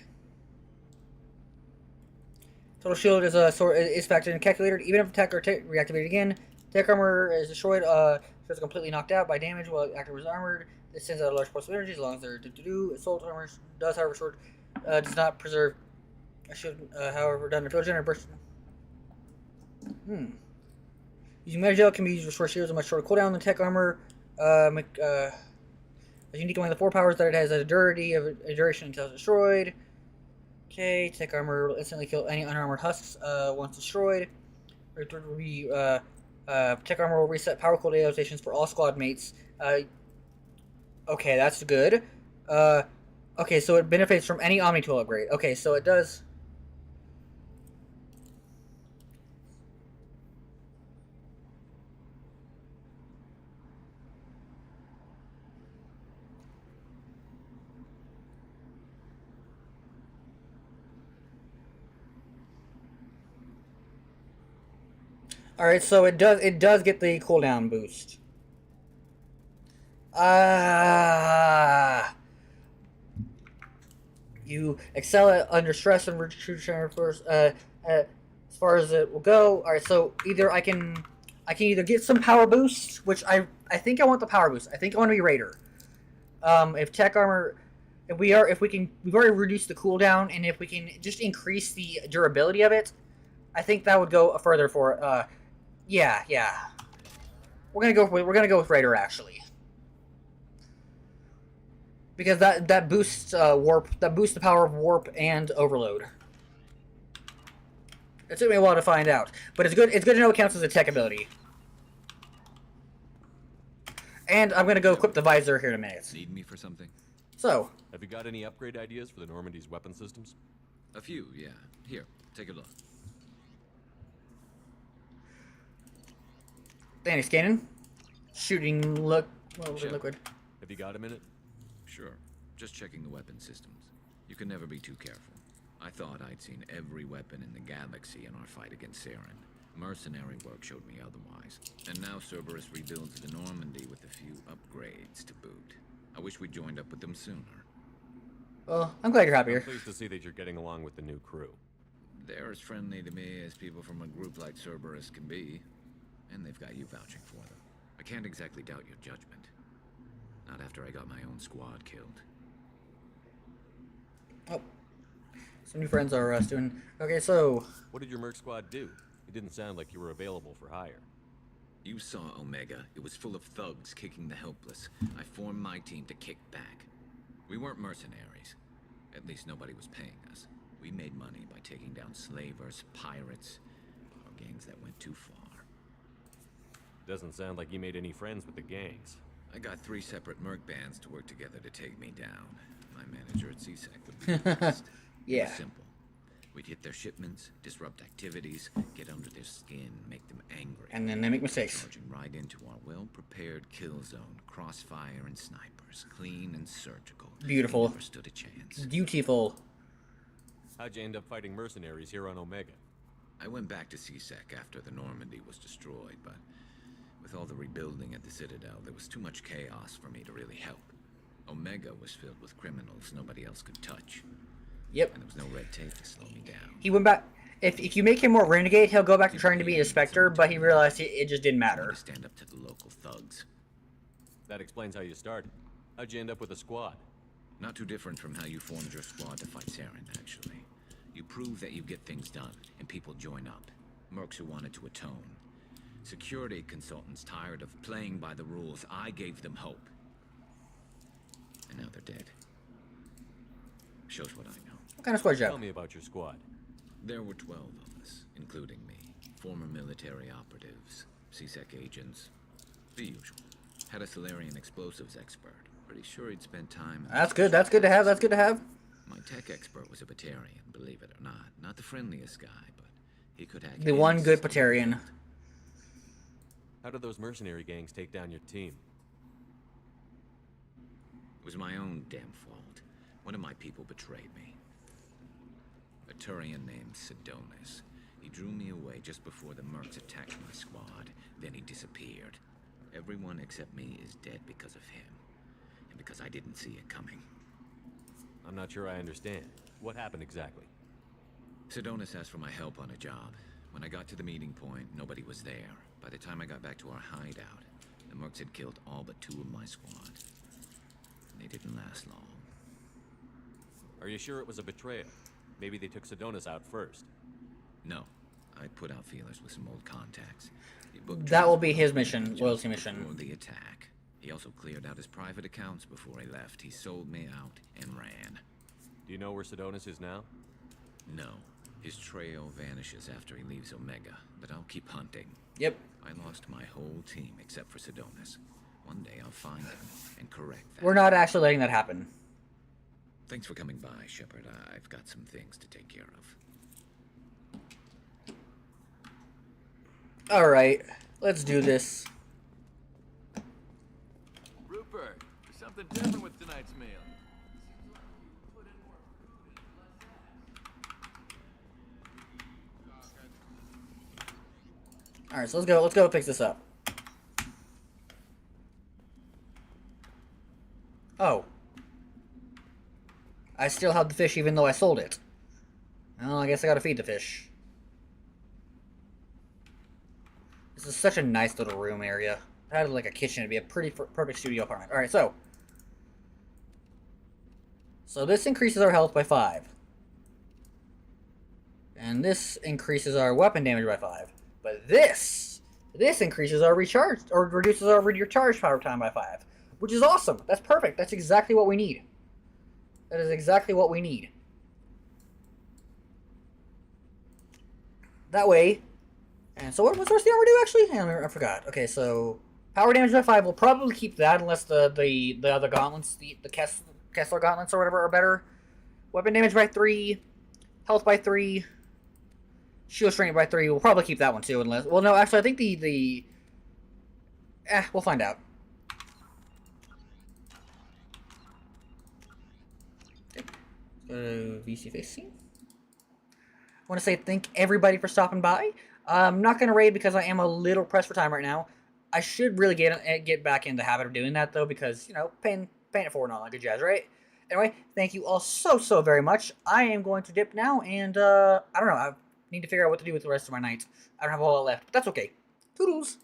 Total shield is factored in calculated. Even if attack or reactivated again, tech armor is destroyed. It's completely knocked out by damage while active is armored. This sends out a large pulse of energy as long as they're assault armor does, however, short does not preserve. However, done in field burst. Using Meta Gel can be used to restore shields with much shorter cooldown than tech armor. Is unique among the 4 powers that it has a duration until it's destroyed. Okay, tech armor will instantly kill any unarmored husks once destroyed. Third will be tech armor will reset power cooldown stations for all squad mates. Okay, that's good. Okay, so it benefits from any Omni tool upgrade. Okay, so it does. Alright, so it does get the cooldown boost. You excel at under stress and retreat first. As far as it will go. Alright, so either I can either get some power boost, which I think I want the power boost. I think I want to be Raider. If tech armor, we've already reduced the cooldown, and if we can just increase the durability of it, I think that would go further for yeah. We're gonna go with Raider actually, because that boosts warp. That boosts the power of warp and overload. It took me a while to find out, but it's good. It's good to know it counts as a tech ability. And I'm gonna go equip the visor here in a minute. Need me for something? So, have you got any upgrade ideas for the Normandy's weapon systems? A few, yeah. Here, take a look. Danny scanning, shooting. Look, liquid. Have you got a minute? Sure. Just checking the weapon systems. You can never be too careful. I thought I'd seen every weapon in the galaxy in our fight against Saren. Mercenary work showed me otherwise. And now Cerberus rebuilds the Normandy with a few upgrades to boot. I wish we'd joined up with them sooner. Well, I'm glad you're happy here. I'm pleased to see that you're getting along with the new crew. They're as friendly to me as people from a group like Cerberus can be. And they've got you vouching for them. I can't exactly doubt your judgment. Not after I got my own squad killed. Oh. Some new friends are doing... Okay, so... What did your merc squad do? It didn't sound like you were available for hire. You saw Omega. It was full of thugs kicking the helpless. I formed my team to kick back. We weren't mercenaries. At least nobody was paying us. We made money by taking down slavers, pirates, or gangs that went too far. Doesn't sound like you made any friends with the gangs. I got 3 separate merc bands to work together to take me down. My manager at CSEC would be impressed. Yeah. It was simple. We'd hit their shipments, disrupt activities, get under their skin, make them angry. And then they make mistakes. Charging right into our well-prepared kill zone, crossfire and snipers, clean and surgical. Beautiful. They never stood a chance. Beautiful. How'd you end up fighting mercenaries here on Omega? I went back to CSEC after the Normandy was destroyed, but with all the rebuilding at the Citadel, there was too much chaos for me to really help. Omega was filled with criminals nobody else could touch. Yep. And there was no red tape to slow me down. He went back... If you make him more renegade, he'll go back to trying to be a Spectre, but he realized it just didn't matter. Stand up to the local thugs. That explains how you started. How'd you end up with a squad? Not too different from how you formed your squad to fight Saren, actually. You prove that you get things done, and people join up. Mercs who wanted to atone. Security consultants tired of playing by the rules. I gave them hope. And now they're dead. Shows what I know. What kind of squad you have? Tell me about your squad. There were 12 of us, including me. Former military operatives, CSEC agents, the usual. Had a Solarian explosives expert. Pretty sure he'd spent time... That's good. That's good to have. That's good to have. My tech expert was a Batarian, believe it or not. Not the friendliest guy, but he could hack... The one good Batarian. How did those mercenary gangs take down your team? It was my own damn fault. One of my people betrayed me. A Turian named Sidonis. He drew me away just before the mercs attacked my squad. Then he disappeared. Everyone except me is dead because of him. And because I didn't see it coming. I'm not sure I understand. What happened exactly? Sidonis asked for my help on a job. When I got to the meeting point, nobody was there. By the time I got back to our hideout, the mercs had killed all but 2 of my squad. And they didn't last long. Are you sure it was a betrayal? Maybe they took Sidonis out first. No. I put out feelers with some old contacts. He booked That will be his transport mission, packages loyalty mission. before the attack. He also cleared out his private accounts before he left. He sold me out and ran. Do you know where Sidonis is now? No. His trail vanishes after he leaves Omega, but I'll keep hunting. Yep. I lost my whole team except for Sidonis. One day I'll find him and correct that. We're not actually letting that happen. Thanks for coming by, Shepard. I've got some things to take care of. Alright, let's do this. Rupert, there's something different with tonight's meal. Alright, so let's go fix this up. Oh. I still have the fish even though I sold it. Well, I guess I gotta feed the fish. This is such a nice little room area. If I had like a kitchen, it'd be a pretty perfect studio apartment. Alright, so this increases our health by 5. And this increases our weapon damage by 5. But this increases our recharge, or reduces our recharge power time by 5. Which is awesome. That's perfect. That's exactly what we need. That is exactly what we need. That way. And so what's the rest of the armor do, actually? I forgot. Okay, so power damage by 5. We'll probably keep that unless the other gauntlets, the Kessler gauntlets or whatever, are better. Weapon damage by 3. Health by 3. Shield strength by 3. We'll probably keep that one too, unless... Well, no, actually, I think we'll find out. VC face scene. I want to say thank everybody for stopping by. I'm not going to raid because I am a little pressed for time right now. I should really get back in the habit of doing that, though, because, you know, paying it forward and all that good jazz, right? Anyway, thank you all so very much. I am going to dip now, and, I don't know, I need to figure out what to do with the rest of my night. I don't have a whole lot left, but that's okay. Toodles!